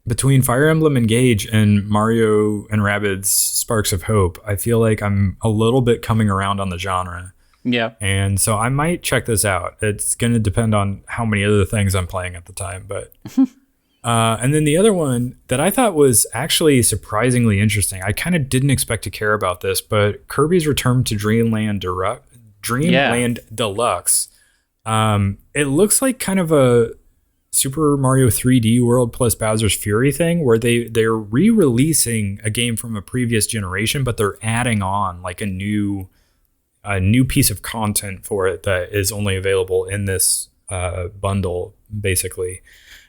between Fire Emblem Engage and Mario and Rabbids Sparks of Hope, I feel like I'm a little bit coming around on the genre. Yeah. And so I might check this out. It's going to depend on how many other things I'm playing at the time. But and then the other one that I thought was actually surprisingly interesting. I kind of didn't expect to care about this, but Kirby's Return to Dreamland Deluxe. It looks like kind of a Super Mario 3D World plus Bowser's Fury thing where they're re-releasing a game from a previous generation, but they're adding on like a new piece of content for it that is only available in this bundle, basically.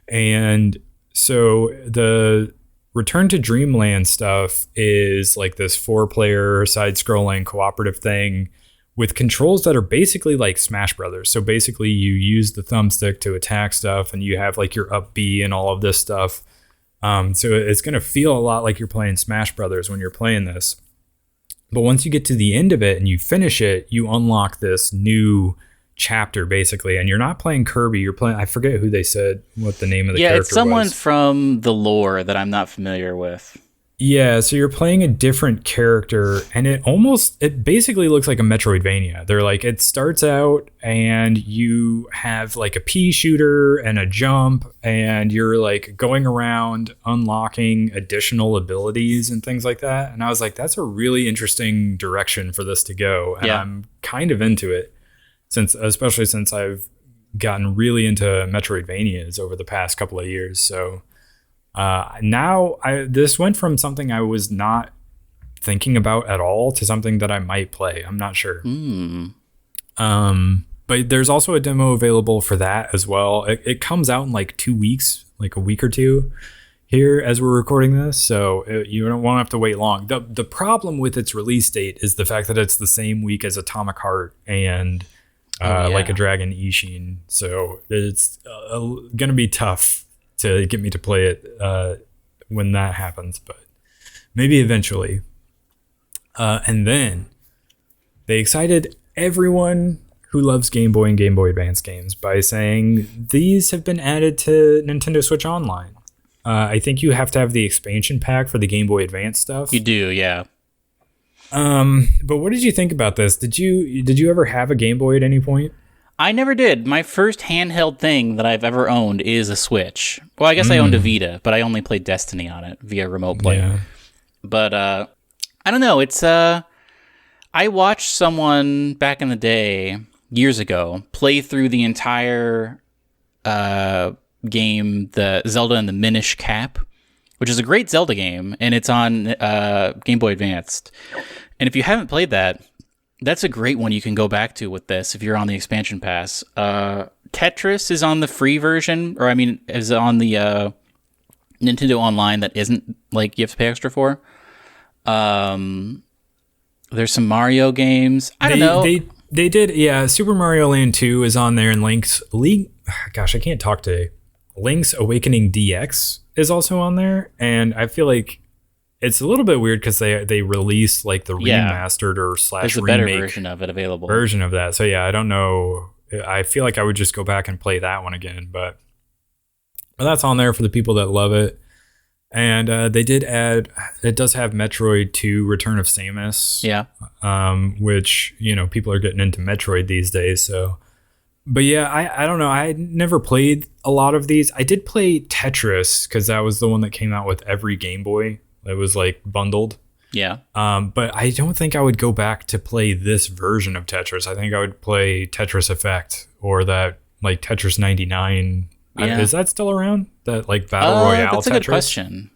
And so the Return to Dreamland stuff is like this 4-player side-scrolling cooperative thing with controls that are basically like Smash Brothers. So basically you use the thumbstick to attack stuff, and you have like your up B and all of this stuff. So it's going to feel a lot like you're playing Smash Brothers when you're playing this. But once you get to the end of it and you finish it, you unlock this new chapter, basically. And you're not playing Kirby. You're playing, I forget who they said, what the name of the character was. Yeah, it's someone from the lore that I'm not familiar with. Yeah, so you're playing a different character, and it basically looks like a Metroidvania. They're like, it starts out and you have like a pea shooter and a jump, and you're like going around unlocking additional abilities and things like that. And I was like, that's a really interesting direction for this to go. And I'm kind of into it, especially since I've gotten really into Metroidvanias over the past couple of years. So this went from something I was not thinking about at all to something that I might play. I'm not sure. But there's also a demo available for that as well. It comes out in like 2 weeks, like a week or two here as we're recording this. So you won't have to wait long. The problem with its release date is the fact that it's the same week as Atomic Heart and Like a Dragon Ishin. So it's going to be tough to get me to play it when that happens, but maybe eventually. And then they excited everyone who loves Game Boy and Game Boy Advance games by saying these have been added to Nintendo Switch Online. I think you have to have the expansion pack for the Game Boy Advance stuff. You do, yeah. But what did you think about this? Did you ever have a Game Boy at any point? I never did. My first handheld thing that I've ever owned is a Switch. Well, I guess I owned a Vita, but I only played Destiny on it via remote play. Yeah. But I don't know. It's I watched someone back in the day, years ago, play through the entire game, the Zelda and the Minish Cap, which is a great Zelda game, and it's on Game Boy Advanced. And if you haven't played that, that's a great one you can go back to with this if you're on the expansion pass. Tetris is on the free version, is on the Nintendo Online that isn't like you have to pay extra for. There's some Mario games. I don't know. They did, yeah. Super Mario Land 2 is on there, and gosh, I can't talk today. Link's Awakening DX is also on there, and I feel like it's a little bit weird because they released like the remastered or / There's a remake better version of it available. Version of that. So yeah, I don't know. I feel like I would just go back and play that one again, but that's on there for the people that love it. And they did add, it does have Metroid 2 Return of Samus. Yeah. Which, people are getting into Metroid these days. So, but yeah, I don't know. I never played a lot of these. I did play Tetris because that was the one that came out with every Game Boy. It was like bundled. Yeah. But I don't think I would go back to play this version of Tetris. I think I would play Tetris Effect or that like Tetris 99. Yeah. Is that still around? That like battle royale that's a Tetris? good question.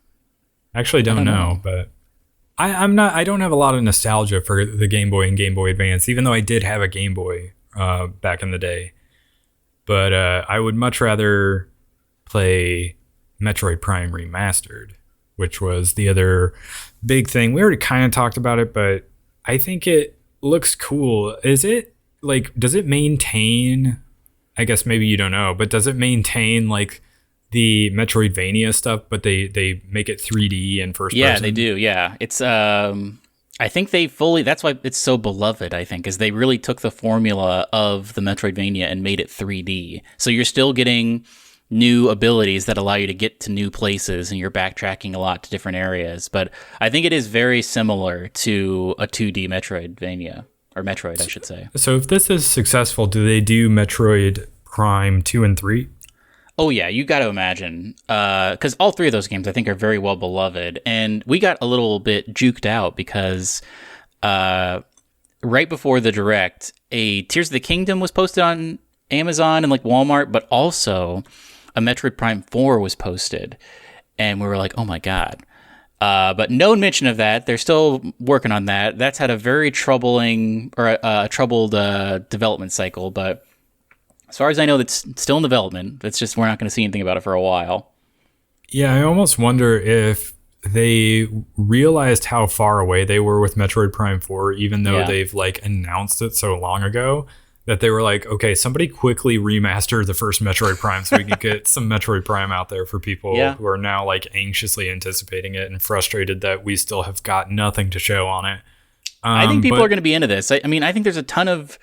Actually, don't know, but I don't have a lot of nostalgia for the Game Boy and Game Boy Advance, even though I did have a Game Boy back in the day. But I would much rather play Metroid Prime Remastered, which was the other big thing. We already kind of talked about it, but I think it looks cool. Is it like, does it maintain, I guess maybe you don't know, but does it maintain like the Metroidvania stuff, but they make it 3D and first person? Yeah, they do. Yeah. It's I think that's why it's so beloved, I think, is they really took the formula of the Metroidvania and made it 3D. So you're still getting new abilities that allow you to get to new places, and you're backtracking a lot to different areas. But I think it is very similar to a 2D Metroidvania, or Metroid, I should say. So if this is successful, do they do Metroid Prime 2 and 3? Oh, yeah, you got to imagine. Because all three of those games, I think, are very well beloved. And we got a little bit juked out because right before the Direct, a Tears of the Kingdom was posted on Amazon and like Walmart, but also a Metroid Prime 4 was posted. And we were like, oh my God. But no mention of that. They're still working on that. That's had a very troubled development cycle, but as far as I know, it's still in development. It's just we're not going to see anything about it for a while. Yeah, I almost wonder if they realized how far away they were with Metroid Prime 4, even though they've like announced it so long ago, that they were like, okay, somebody quickly remaster the first Metroid Prime so we can get some Metroid Prime out there for people who are now like anxiously anticipating it and frustrated that we still have got nothing to show on it. I think people are going to be into this. I mean, I think there's a ton of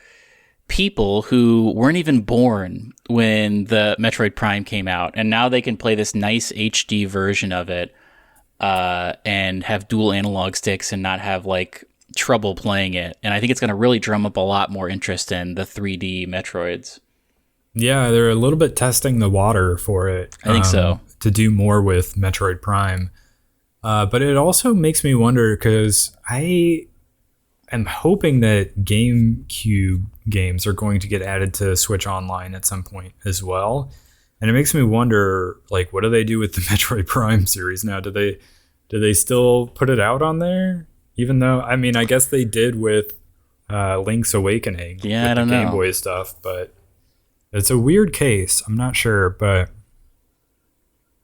people who weren't even born when the Metroid Prime came out, and now they can play this nice HD version of it and have dual analog sticks and not have like trouble playing it. And I think it's going to really drum up a lot more interest in the 3D Metroids. Yeah, they're a little bit testing the water for it. I think so. To do more with Metroid Prime. But it also makes me wonder, because I am hoping that GameCube games are going to get added to Switch Online at some point as well. And it makes me wonder, like, what do they do with the Metroid Prime series now? Do they still put it out on there? Even though, I mean, I guess they did with Link's Awakening with I don't the know. Game Boy stuff, but it's a weird case. I'm not sure, but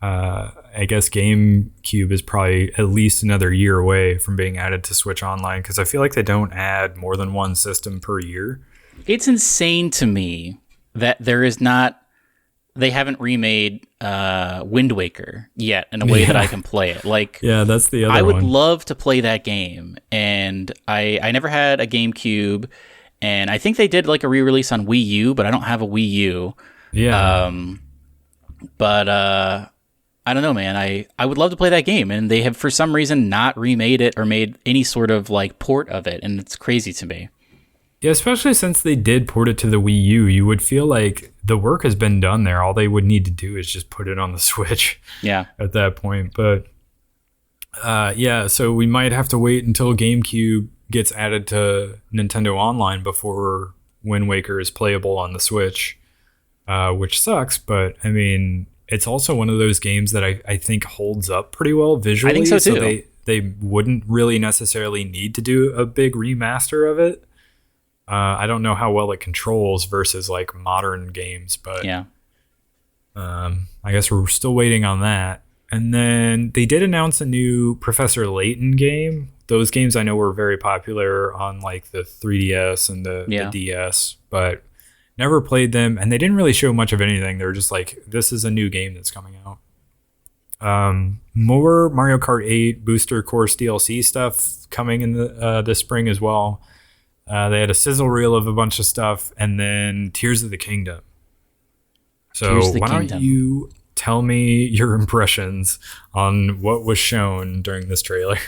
I guess GameCube is probably at least another year away from being added to Switch Online, because I feel like they don't add more than one system per year. It's insane to me that they haven't remade Wind Waker yet in a way that I can play it. Like, yeah, that's the other one. I would love to play that game, and I never had a GameCube, and I think they did like a re-release on Wii U, but I don't have a Wii U. Yeah. But I don't know, man. I would love to play that game, and they have for some reason not remade it or made any sort of like port of it, and it's crazy to me. Yeah, especially since they did port it to the Wii U, you would feel like the work has been done there. All they would need to do is just put it on the Switch. Yeah. At that point, but yeah, so we might have to wait until GameCube gets added to Nintendo Online before Wind Waker is playable on the Switch, which sucks. But I mean, it's also one of those games that I think holds up pretty well visually. I think so too. So they wouldn't really necessarily need to do a big remaster of it. I don't know how well it controls versus like modern games, but yeah. I guess we're still waiting on that. And then they did announce a new Professor Layton game. Those games I know were very popular on like the 3DS and the DS, but never played them. And they didn't really show much of anything. They were just like, this is a new game that's coming out. More Mario Kart 8 Booster Course DLC stuff coming in this spring as well. They had a sizzle reel of a bunch of stuff, and then Tears of the Kingdom. So why don't you tell me your impressions on what was shown during this trailer.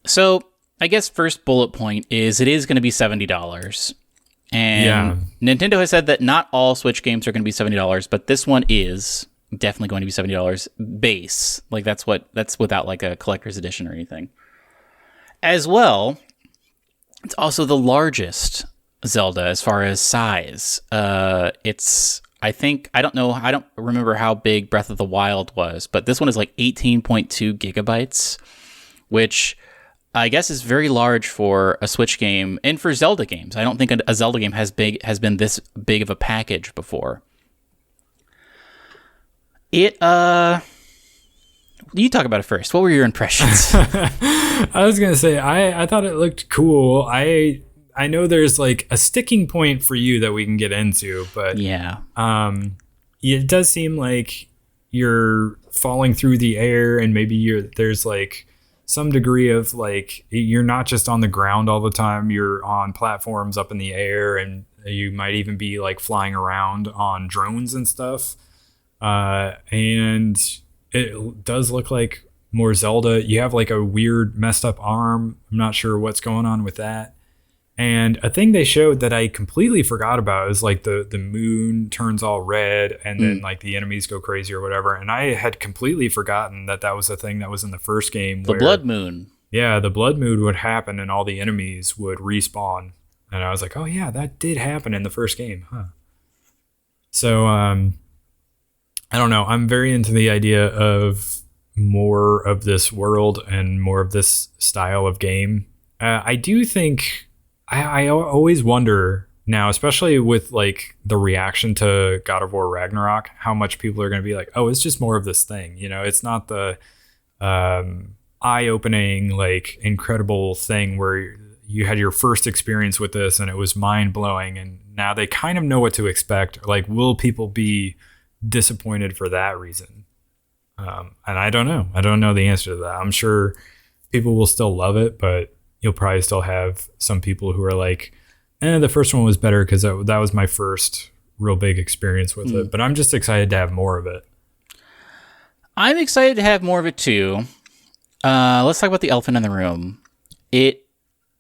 So I guess first bullet point is it is going to be $70. And Nintendo has said that not all Switch games are going to be $70, but this one is definitely going to be $70 base. Like that's without like a collector's edition or anything. As well, it's also the largest Zelda as far as size. I don't remember how big Breath of the Wild was, but this one is like 18.2 gigabytes, which I guess is very large for a Switch game and for Zelda games. I don't think a Zelda game has been this big of a package before. You talk about it first. What were your impressions? I was gonna say I thought it looked cool. I know there's like a sticking point for you that we can get into, but yeah, it does seem like you're falling through the air, and maybe there's like some degree of like you're not just on the ground all the time. You're on platforms up in the air, and you might even be like flying around on drones and stuff. And it does look like more Zelda. You have like a weird messed up arm. I'm not sure what's going on with that. And a thing they showed that I completely forgot about is like the moon turns all red and then like the enemies go crazy or whatever. And I had completely forgotten that was a thing that was in the first game. The blood moon. Yeah, the blood moon would happen and all the enemies would respawn. And I was like, oh yeah, that did happen in the first game, huh? So I don't know. I'm very into the idea of more of this world and more of this style of game. I do think I always wonder now, especially with like the reaction to God of War Ragnarok, how much people are going to be like, oh, it's just more of this thing. You know, it's not the eye-opening, like incredible thing where you had your first experience with this and it was mind-blowing. And now they kind of know what to expect. Like, will people be disappointed for that reason? And I don't know. I don't know the answer to that. I'm sure people will still love it, but you'll probably still have some people who are like, the first one was better because that was my first real big experience with it. But I'm just excited to have more of it. I'm excited to have more of it too. Let's talk about the elephant in the room. It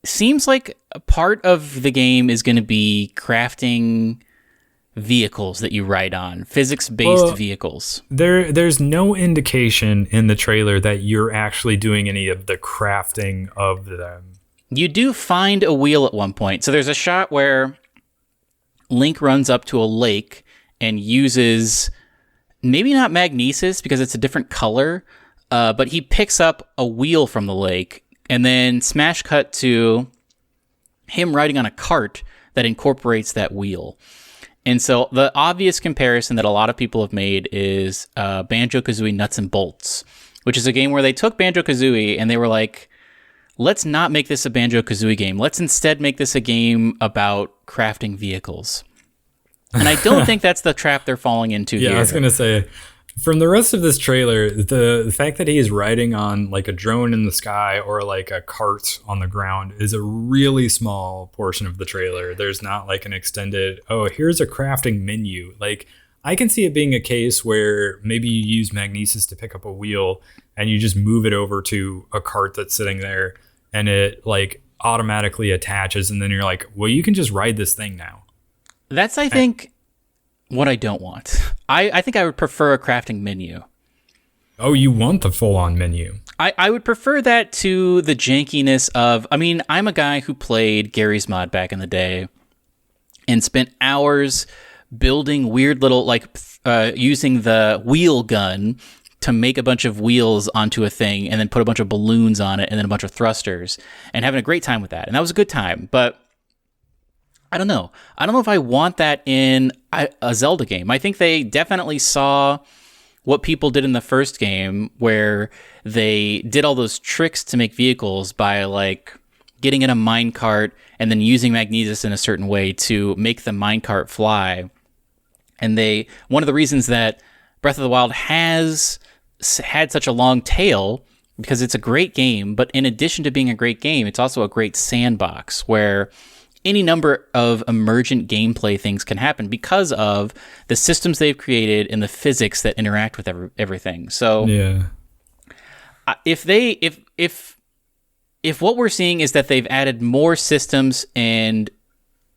seems like a part of the game is going to be crafting vehicles that you ride on, physics-based vehicles. There's no indication in the trailer that you're actually doing any of the crafting of them. You do find a wheel at one point. So there's a shot where Link runs up to a lake and uses, maybe not magnesis because it's a different color, but he picks up a wheel from the lake, and then smash cut to him riding on a cart that incorporates that wheel. And so the obvious comparison that a lot of people have made is Banjo-Kazooie Nuts and Bolts, which is a game where they took Banjo-Kazooie and they were like, let's not make this a Banjo-Kazooie game. Let's instead make this a game about crafting vehicles. And I don't think that's the trap they're falling into here. Yeah, I was going to say, from the rest of this trailer, the fact that he is riding on like a drone in the sky or like a cart on the ground is a really small portion of the trailer. There's not like an extended, oh, here's a crafting menu. Like, I can see it being a case where maybe you use magnesis to pick up a wheel and you just move it over to a cart that's sitting there and it like automatically attaches, and then you're like, well, you can just ride this thing now. That's, I think, what I don't want. I think I would prefer a crafting menu. Oh, you want the full-on menu? I would prefer that to the jankiness of, I mean, I'm a guy who played Gary's Mod back in the day and spent hours building weird little, like, using the wheel gun to make a bunch of wheels onto a thing and then put a bunch of balloons on it and then a bunch of thrusters and having a great time with that. And that was a good time, but I don't know. I don't know if I want that in a Zelda game. I think they definitely saw what people did in the first game where they did all those tricks to make vehicles by like getting in a minecart and then using magnesis in a certain way to make the minecart fly. And one of the reasons that Breath of the Wild has had such a long tail, because it's a great game, but in addition to being a great game, it's also a great sandbox where any number of emergent gameplay things can happen because of the systems they've created and the physics that interact with everything. So Yeah. If what we're seeing is that they've added more systems and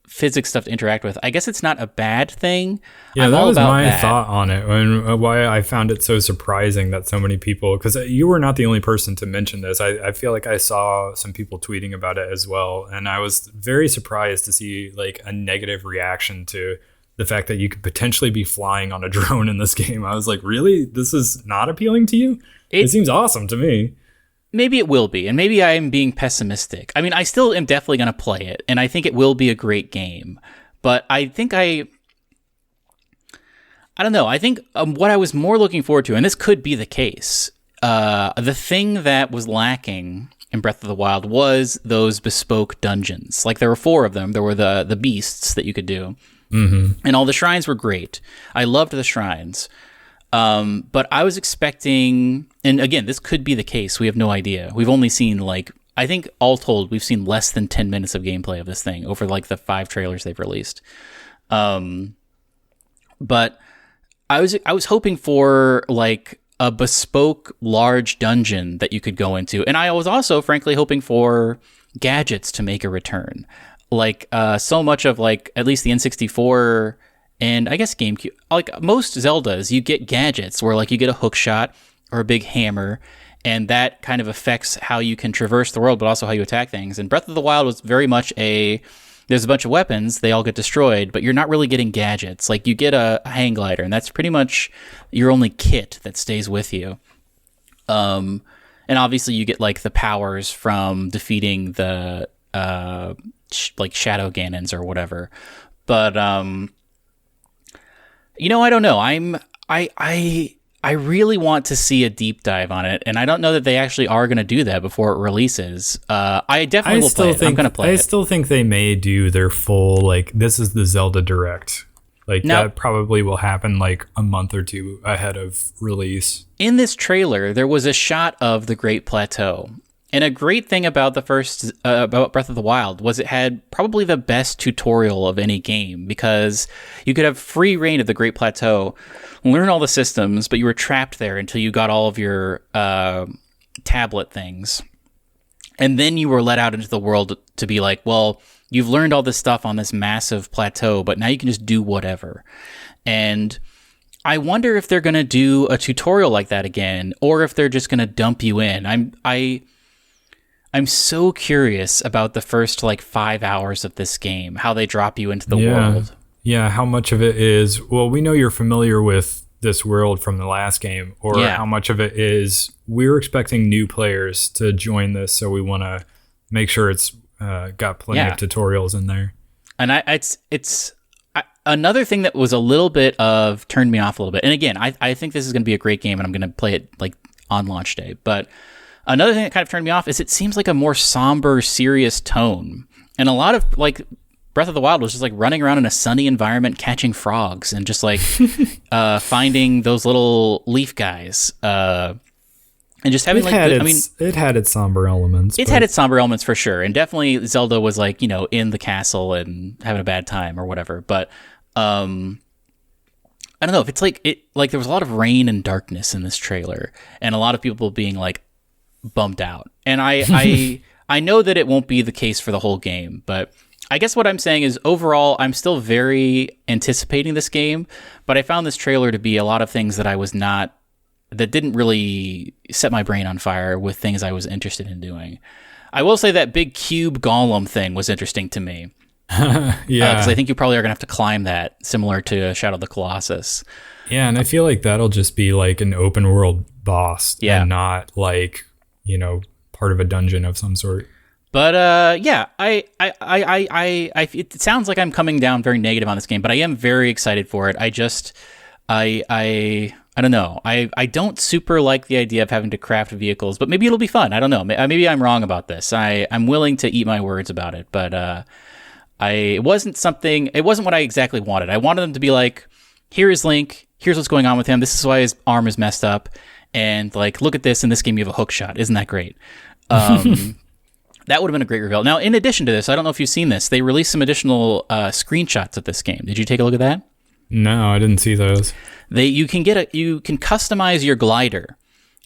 physics stuff to interact with, I guess it's not a bad thing. Yeah, that was my thought on it, and why I found it so surprising that so many people, because you were not the only person to mention this. I feel like I saw some people tweeting about it as well, and I was very surprised to see like a negative reaction to the fact that you could potentially be flying on a drone in this game. I was like, really? This is not appealing to you? It seems awesome to me. Maybe it will be, and maybe I'm being pessimistic. I mean, I still am definitely going to play it, and I think it will be a great game. But I think I don't know. I think what I was more looking forward to, and this could be the case, the thing that was lacking in Breath of the Wild was those bespoke dungeons. Like, there were 4 of them. There were the beasts that you could do, and all the shrines were great. I loved the shrines. But I was expecting, and again, this could be the case. We have no idea. We've only seen I think all told, we've seen less than 10 minutes of gameplay of this thing over the 5 trailers they've released. But I was hoping for a bespoke large dungeon that you could go into. And I was also frankly hoping for gadgets to make a return. So much of at least the N64 and I guess GameCube, most Zeldas, you get gadgets where you get a hook shot or a big hammer, and that kind of affects how you can traverse the world, but also how you attack things. And Breath of the Wild was very much there's a bunch of weapons, they all get destroyed, but you're not really getting gadgets. You get a hang glider, and that's pretty much your only kit that stays with you. And obviously you get the powers from defeating the Shadow Ganons or whatever. But I don't know. I really want to see a deep dive on it, and I don't know that they actually are going to do that before it releases. I definitely will play it. I'm going to play it. I still think they may do their full, this is the Zelda Direct. That probably will happen a month or 2 ahead of release. In this trailer, there was a shot of the Great Plateau. And a great thing about about Breath of the Wild was it had probably the best tutorial of any game, because you could have free reign of the Great Plateau, learn all the systems, but you were trapped there until you got all of your tablet things. And then you were let out into the world to be well, you've learned all this stuff on this massive plateau, but now you can just do whatever. And I wonder if they're going to do a tutorial like that again, or if they're just going to dump you in. I'm so curious about the first 5 hours of this game, how they drop you into the world. Yeah, how much of it is, well, we know you're familiar with this world from the last game, or how much of it is we're expecting new players to join this, so we want to make sure it's got plenty of tutorials in there. And it's another thing that was a little bit of turned me off a little bit. And again, I think this is going to be a great game, and I'm going to play it on launch day, but another thing that kind of turned me off is it seems like a more somber, serious tone. And a lot of Breath of the Wild was just running around in a sunny environment, catching frogs, and just finding those little leaf guys. And just having it had its somber elements. It had its somber elements for sure. And definitely Zelda was in the castle and having a bad time or whatever. But I don't know if it's there was a lot of rain and darkness in this trailer, and a lot of people being bummed out. And I know that it won't be the case for the whole game, but I guess what I'm saying is overall I'm still very anticipating this game, but I found this trailer to be a lot of things that didn't really set my brain on fire with things I was interested in doing. I will say that big cube golem thing was interesting to me. Because I think you probably are going to have to climb that, similar to Shadow of the Colossus. Yeah, and I feel like that'll just be an open world boss, and not part of a dungeon of some sort. But it sounds like I'm coming down very negative on this game, but I am very excited for it. I don't know. I don't super like the idea of having to craft vehicles, but maybe it'll be fun. I don't know. Maybe I'm wrong about this. I'm willing to eat my words about it, but it wasn't what I exactly wanted. I wanted them to be here is Link, here's what's going on with him, this is why his arm is messed up, and look at this, in this game you have a hook shot. Isn't that great? That's That would have been a great reveal. Now, in addition to this, I don't know if you've seen this, they released some additional screenshots of this game. Did you take a look at that? No, I didn't see those. You can customize your glider.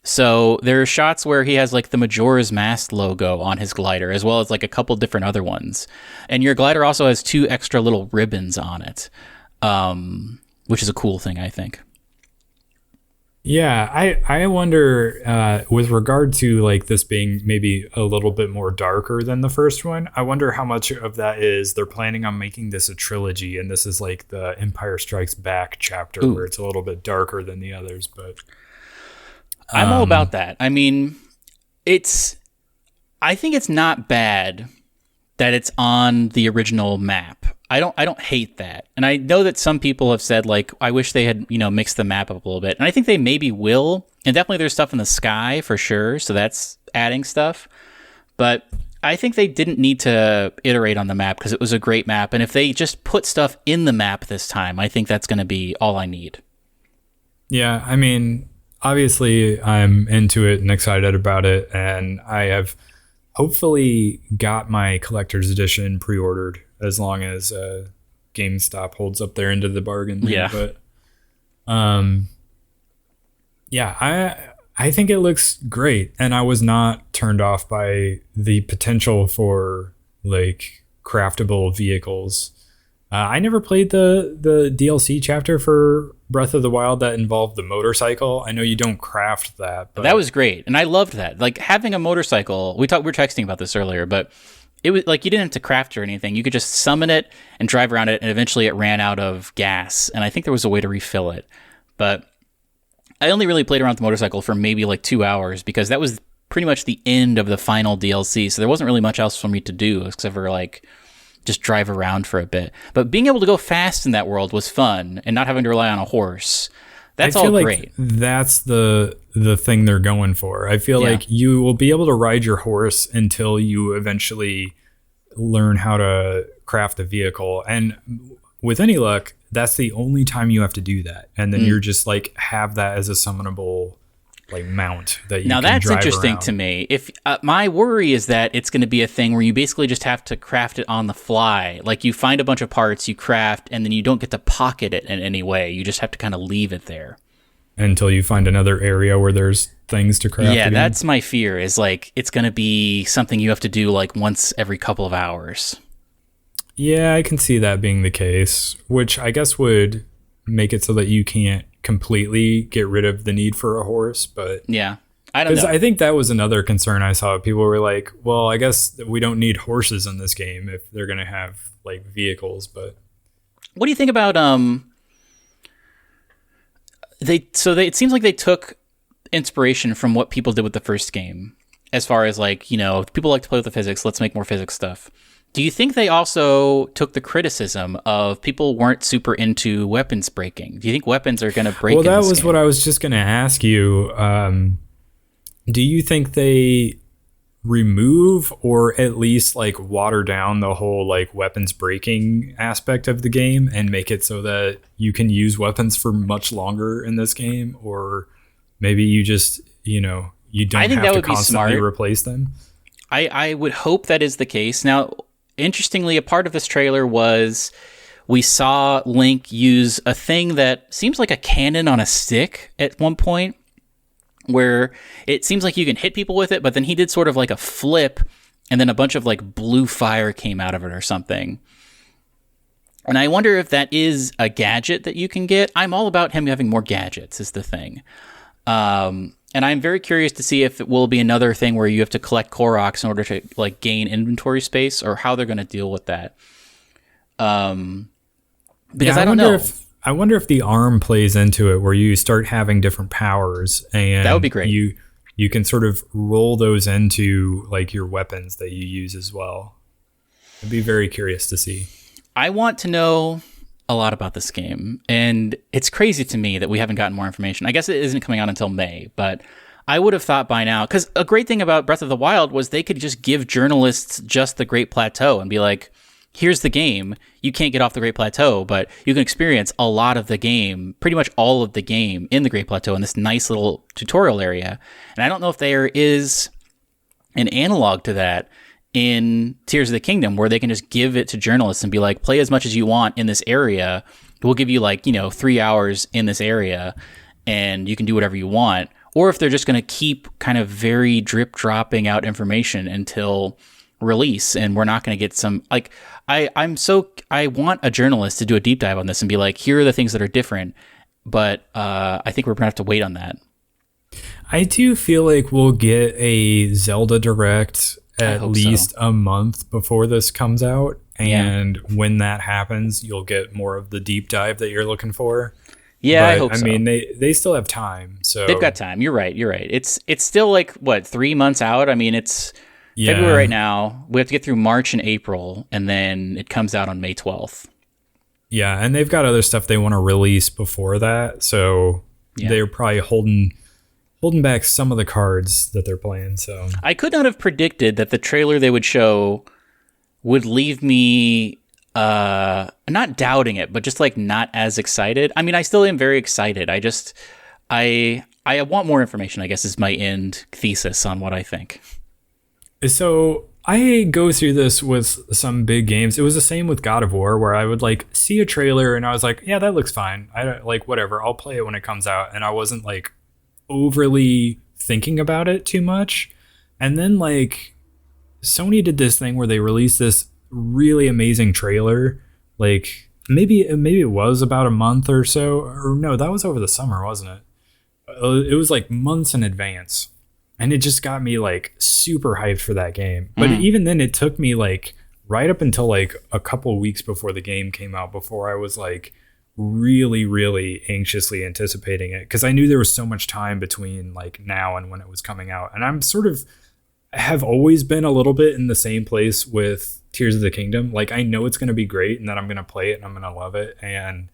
So there are shots where he has like the Majora's Mask logo on his glider, as well as like a couple different other ones. And your glider also has 2 extra little ribbons on it, which is a cool thing, I think. Yeah, I wonder, with regard to like this being maybe a little bit more darker than the first one, I wonder how much of that is they're planning on making this a trilogy, and this is like the Empire Strikes Back chapter where it's a little bit darker than the others. But I'm all about that. I mean, I think it's not bad that it's on the original map. I don't hate that. And I know that some people have said, like, I wish they had, mixed the map up a little bit. And I think they maybe will. And definitely there's stuff in the sky for sure. So that's adding stuff. But I think they didn't need to iterate on the map because it was a great map. And if they just put stuff in the map this time, I think that's going to be all I need. Yeah, I mean, obviously I'm into it and excited about it. And I have hopefully got my collector's edition pre-ordered, as long as GameStop holds up their end of the bargain. Yeah. But I think it looks great. And I was not turned off by the potential for like craftable vehicles. I never played the DLC chapter for Breath of the Wild that involved the motorcycle. I know you don't craft that. But that was great. And I loved that. Like having a motorcycle, we were texting about this earlier, but it was like you didn't have to craft or anything. You could just summon it and drive around it, and eventually it ran out of gas. And I think there was a way to refill it. But I only really played around with the motorcycle for maybe like 2 hours because that was pretty much the end of the final DLC. So there wasn't really much else for me to do except for like just drive around for a bit. But being able to go fast in that world was fun, and not having to rely on a horse. That's all great. That's the thing they're going for. I feel like you will be able to ride your horse until you eventually learn how to craft a vehicle. And with any luck, that's the only time you have to do that. And then you're just like have that as a summonable like mount that you now can that's drive interesting around. to me. If my worry is that it's going to be a thing where you basically just have to craft it on the fly. Like you find a bunch of parts, you craft, and then you don't get to pocket it in any way. You just have to kind of leave it there until you find another area where there's things to craft. Yeah, again. that's my fear. Is like it's going to be something you have to do like once every couple of hours. Yeah, I can see that being the case, which I guess would make it so that you can't completely get rid of the need for a horse. But yeah, I don't know. I think that was another concern I saw. People were like, well, I guess we don't need horses in this game if they're going to have like vehicles. But what do you think about it seems like they took inspiration from what people did with the first game, as far as like, people like to play with the physics, let's make more physics stuff. Do you think they also took the criticism of people weren't super into weapons breaking? Do you think weapons are going to break? Well, that was game? what I was just going to ask you. Do you think they remove or at least like water down the whole like weapons breaking aspect of the game and make it so that you can use weapons for much longer in this game? Or maybe you just, you don't have to constantly replace them? I would hope that is the case. Now, interestingly, a part of this trailer was we saw Link use a thing that seems like a cannon on a stick at one point, where it seems like you can hit people with it, but then he did sort of like a flip, and then a bunch of like blue fire came out of it or something. And I wonder if that is a gadget that you can get. I'm all about him having more gadgets is the thing. And I'm very curious to see if it will be another thing where you have to collect Koroks in order to like gain inventory space, or how they're going to deal with that. Because I don't know. I wonder if the arm plays into it, where you start having different powers, and that would be great. You can sort of roll those into like your weapons that you use as well. I'd be very curious to see. I want to know a lot about this game, and it's crazy to me that we haven't gotten more information. I guess it isn't coming out until May, but I would have thought by now, because a great thing about Breath of the Wild was they could just give journalists just the Great Plateau and be like, here's the game. You can't get off the Great Plateau, but you can experience a lot of the game, pretty much all of the game in the Great Plateau in this nice little tutorial area. And I don't know if there is an analog to that in Tears of the Kingdom, where they can just give it to journalists and be like, play as much as you want in this area. We'll give you 3 hours in this area and you can do whatever you want. Or if they're just going to keep kind of very drip dropping out information until release, and we're not going to get some, I want a journalist to do a deep dive on this and be like, here are the things that are different. But I think we're going to have to wait on that. I do feel like we'll get a Zelda Direct at least a month before this comes out. And when that happens, you'll get more of the deep dive that you're looking for. Yeah, I hope so. I mean, they still have time. So they've got time. You're right. It's still 3 months out? I mean, it's February right now. We have to get through March and April, and then it comes out on May 12th. Yeah, and they've got other stuff they want to release before that. So they're probably holding back some of the cards that they're playing. So I could not have predicted that the trailer they would show would leave me not doubting it, but just not as excited. I mean, I still am very excited. I want more information, I guess, is my end thesis on what I think. So I go through this with some big games. It was the same with God of War, where I would see a trailer and I was like, yeah, that looks fine. I don't whatever. I'll play it when it comes out. And I wasn't overly thinking about it too much. And then Sony did this thing where they released this really amazing trailer. Maybe it was about a month or so, or no, that was over the summer, wasn't it? It was months in advance, and it just got me super hyped for that game. But even then, it took me right up until a couple of weeks before the game came out before I was really, really anxiously anticipating it, because I knew there was so much time between now and when it was coming out. And I'm have always been a little bit in the same place with Tears of the Kingdom. I know it's going to be great and that I'm going to play it and I'm going to love it. And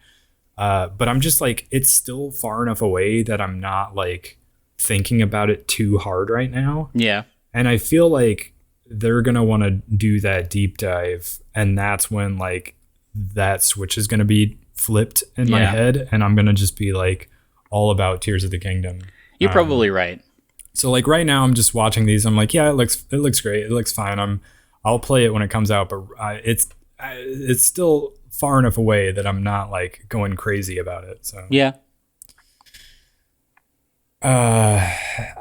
but I'm just it's still far enough away that I'm not thinking about it too hard right now. Yeah. And I feel they're going to want to do that deep dive, and that's when that switch is going to be flipped in my head, and I'm going to just be all about Tears of the Kingdom. You're probably right. So right now I'm just watching these. I'm yeah, it looks great. It looks fine. I'll play it when it comes out, but it's still far enough away that I'm not going crazy about it. So yeah.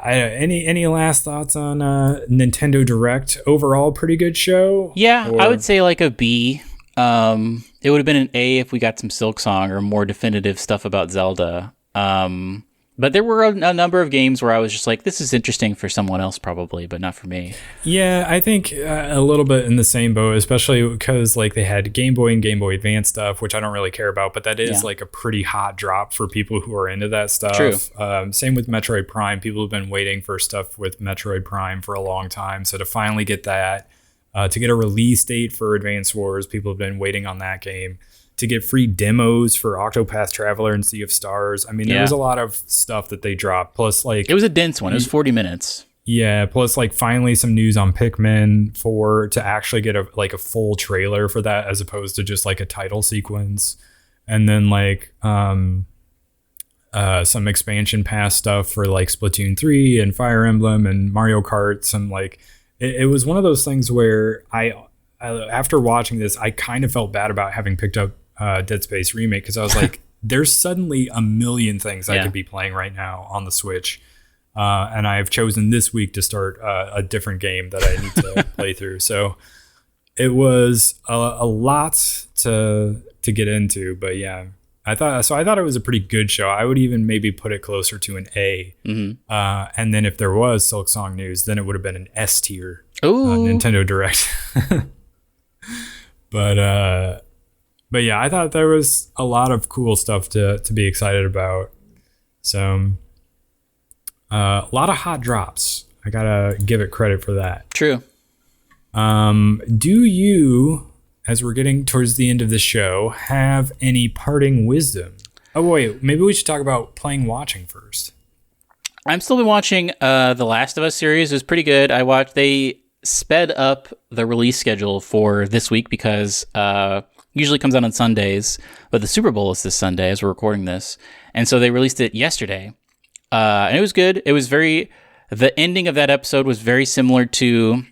Any last thoughts on Nintendo Direct? Overall, pretty good show. Yeah, I would say a B. It would have been an A if we got some Silksong or more definitive stuff about Zelda. But there were a number of games where I was just this is interesting for someone else probably, but not for me. Yeah, I think a little bit in the same boat, especially because they had Game Boy and Game Boy Advance stuff, which I don't really care about, but that is a pretty hot drop for people who are into that stuff. True. Same with Metroid Prime. People have been waiting for stuff with Metroid Prime for a long time. So to finally get that, to get a release date for Advance Wars, people have been waiting on that game. To get free demos for Octopath Traveler and Sea of Stars. I mean, there was a lot of stuff that they dropped. Plus, it was a dense one. It was 40 minutes. Yeah. Plus, finally some news on Pikmin 4 to actually get a full trailer for that, as opposed to just a title sequence. And then some expansion pass stuff for Splatoon 3 and Fire Emblem and Mario Kart. Some it was one of those things where I after watching this, I kind of felt bad about having picked up Dead Space Remake, because I was there's suddenly a million things I could be playing right now on the Switch. And I've chosen this week to start a different game that I need to play through. So it was a lot to get into, but yeah, I thought it was a pretty good show. I would even maybe put it closer to an A. Mm-hmm. And then if there was Silksong news, then it would have been an S tier Nintendo Direct. But yeah, I thought there was a lot of cool stuff to be excited about. So a lot of hot drops. I gotta give it credit for that. True. Do you, as we're getting towards the end of the show, have any parting wisdom? Oh wait, maybe we should talk about watching first. I'm still been watching the Last of Us series. It was pretty good. They sped up the release schedule for this week because usually comes out on Sundays, but the Super Bowl is this Sunday as we're recording this. And so they released it yesterday. And it was good. It was the ending of that episode was very similar to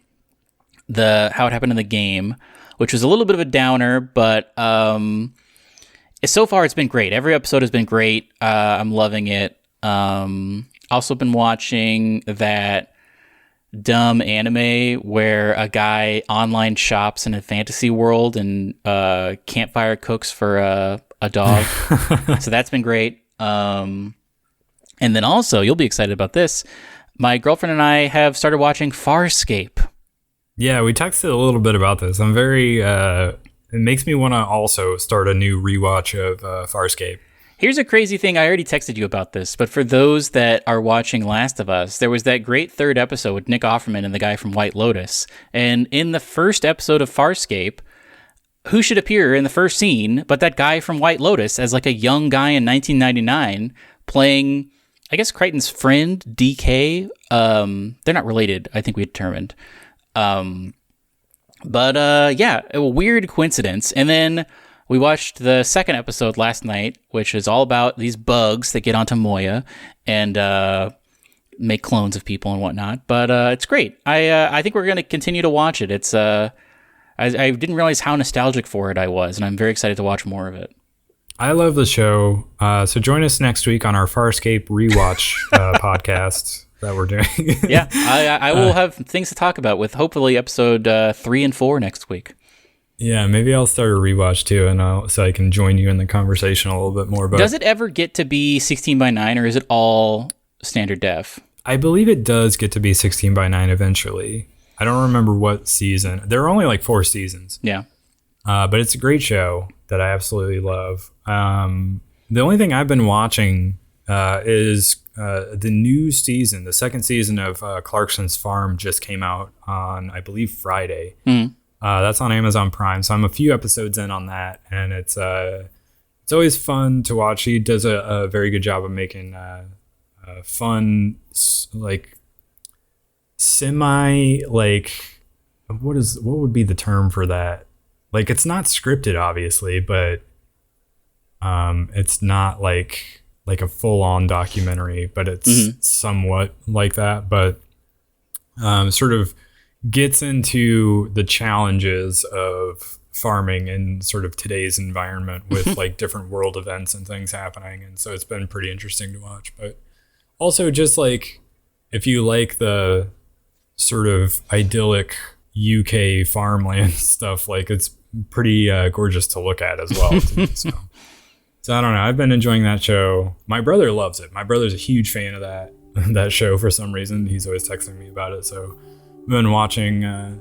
how it happened in the game, which was a little bit of a downer, but so far it's been great. Every episode has been great. I'm loving it. Also been watching that dumb anime where a guy online shops in a fantasy world and campfire cooks for a dog. So that's been great. And then also, you'll be excited about this, my girlfriend and I have started watching Farscape. Yeah, we texted a little bit about this. I'm very it makes me want to also start a new rewatch of Farscape. Here's a crazy thing. I already texted you about this, but for those that are watching Last of Us, there was that great third episode with Nick Offerman and the guy from White Lotus. And in the first episode of Farscape, who should appear in the first scene but that guy from White Lotus as like a young guy in 1999 playing, I guess, Crichton's friend, DK. They're not related, I think we determined. But a weird coincidence. And then we watched the second episode last night, which is all about these bugs that get onto Moya and make clones of people and whatnot. But it's great. I think we're going to continue to watch it. It's I didn't realize how nostalgic for it I was, and I'm very excited to watch more of it. I love the show. So join us next week on our Farscape rewatch podcast that we're doing. Yeah, I will have things to talk about with hopefully episode 3 and 4 next week. Yeah, maybe I'll start a rewatch too, and so I can join you in the conversation a little bit more. But does it ever get to be 16:9, or is it all standard def? I believe it does get to be 16:9 eventually. I don't remember what season. There are only like 4 seasons. Yeah. But it's a great show that I absolutely love. The only thing I've been watching is the new season. The second season of Clarkson's Farm just came out on, I believe, Friday. Mm. That's on Amazon Prime. So I'm a few episodes in on that, and it's always fun to watch. He does a very good job of making fun, like semi, like what would be the term for that? Like, it's not scripted, obviously, but it's not like a full-on documentary, but it's somewhat like that. But sort of gets into the challenges of farming in sort of today's environment with like different world events and things happening. And so it's been pretty interesting to watch. But also just like, if you like the sort of idyllic UK farmland stuff, like it's pretty gorgeous to look at as well. Too, so I don't know. I've been enjoying that show. My brother loves it. My brother's a huge fan of that show for some reason. He's always texting me about it. So I've been watching a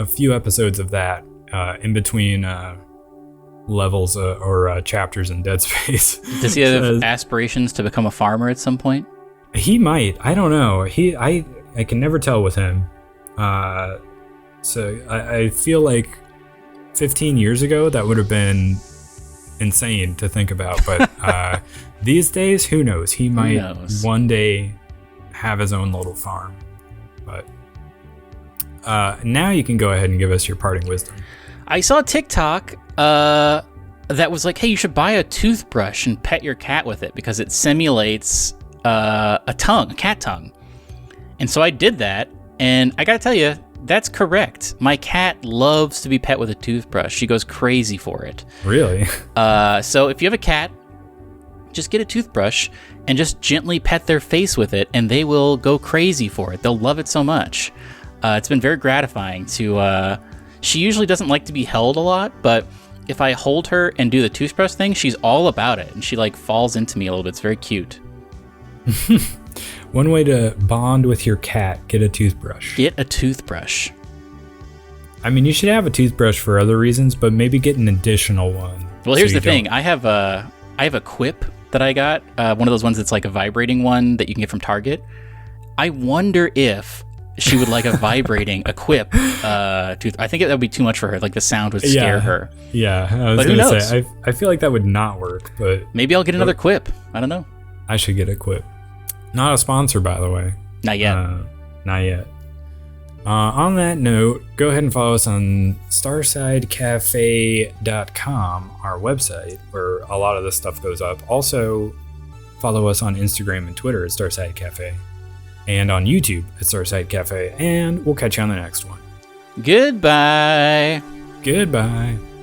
few episodes of that in between levels or chapters in Dead Space. Does he have aspirations to become a farmer at some point? He might. I don't know. I can never tell with him. So I feel like 15 years ago that would have been insane to think about, but these days, who knows? He might one day have his own little farm. But now you can go ahead and give us your parting wisdom. I saw a TikTok that was like, hey, you should buy a toothbrush and pet your cat with it because it simulates a cat tongue. And so I did that, and I gotta tell you, that's correct. My cat loves to be pet with a toothbrush. She goes crazy for it. Really? So if you have a cat, just get a toothbrush and just gently pet their face with it, and they will go crazy for it. They'll love it so much. It's been very gratifying to... she usually doesn't like to be held a lot, but if I hold her and do the toothbrush thing, she's all about it, and she like falls into me a little bit. It's very cute. One way to bond with your cat, get a toothbrush. Get a toothbrush. I mean, you should have a toothbrush for other reasons, but maybe get an additional one. Well, here's the thing. I have a Quip that I got, one of those ones that's like a vibrating one that you can get from Target. I wonder if she would like a Quip tooth. I think that would be too much for her. Like the sound would scare her. Yeah, I was going to say, I feel like that would not work, but... Maybe I'll get another Quip. I don't know. I should get a Quip. Not a sponsor, by the way. Not yet. Not yet. On that note, go ahead and follow us on starsidecafe.com, our website, where a lot of this stuff goes up. Also, follow us on Instagram and Twitter at Starside Cafe, and on YouTube at Starside Cafe, and we'll catch you on the next one. Goodbye. Goodbye.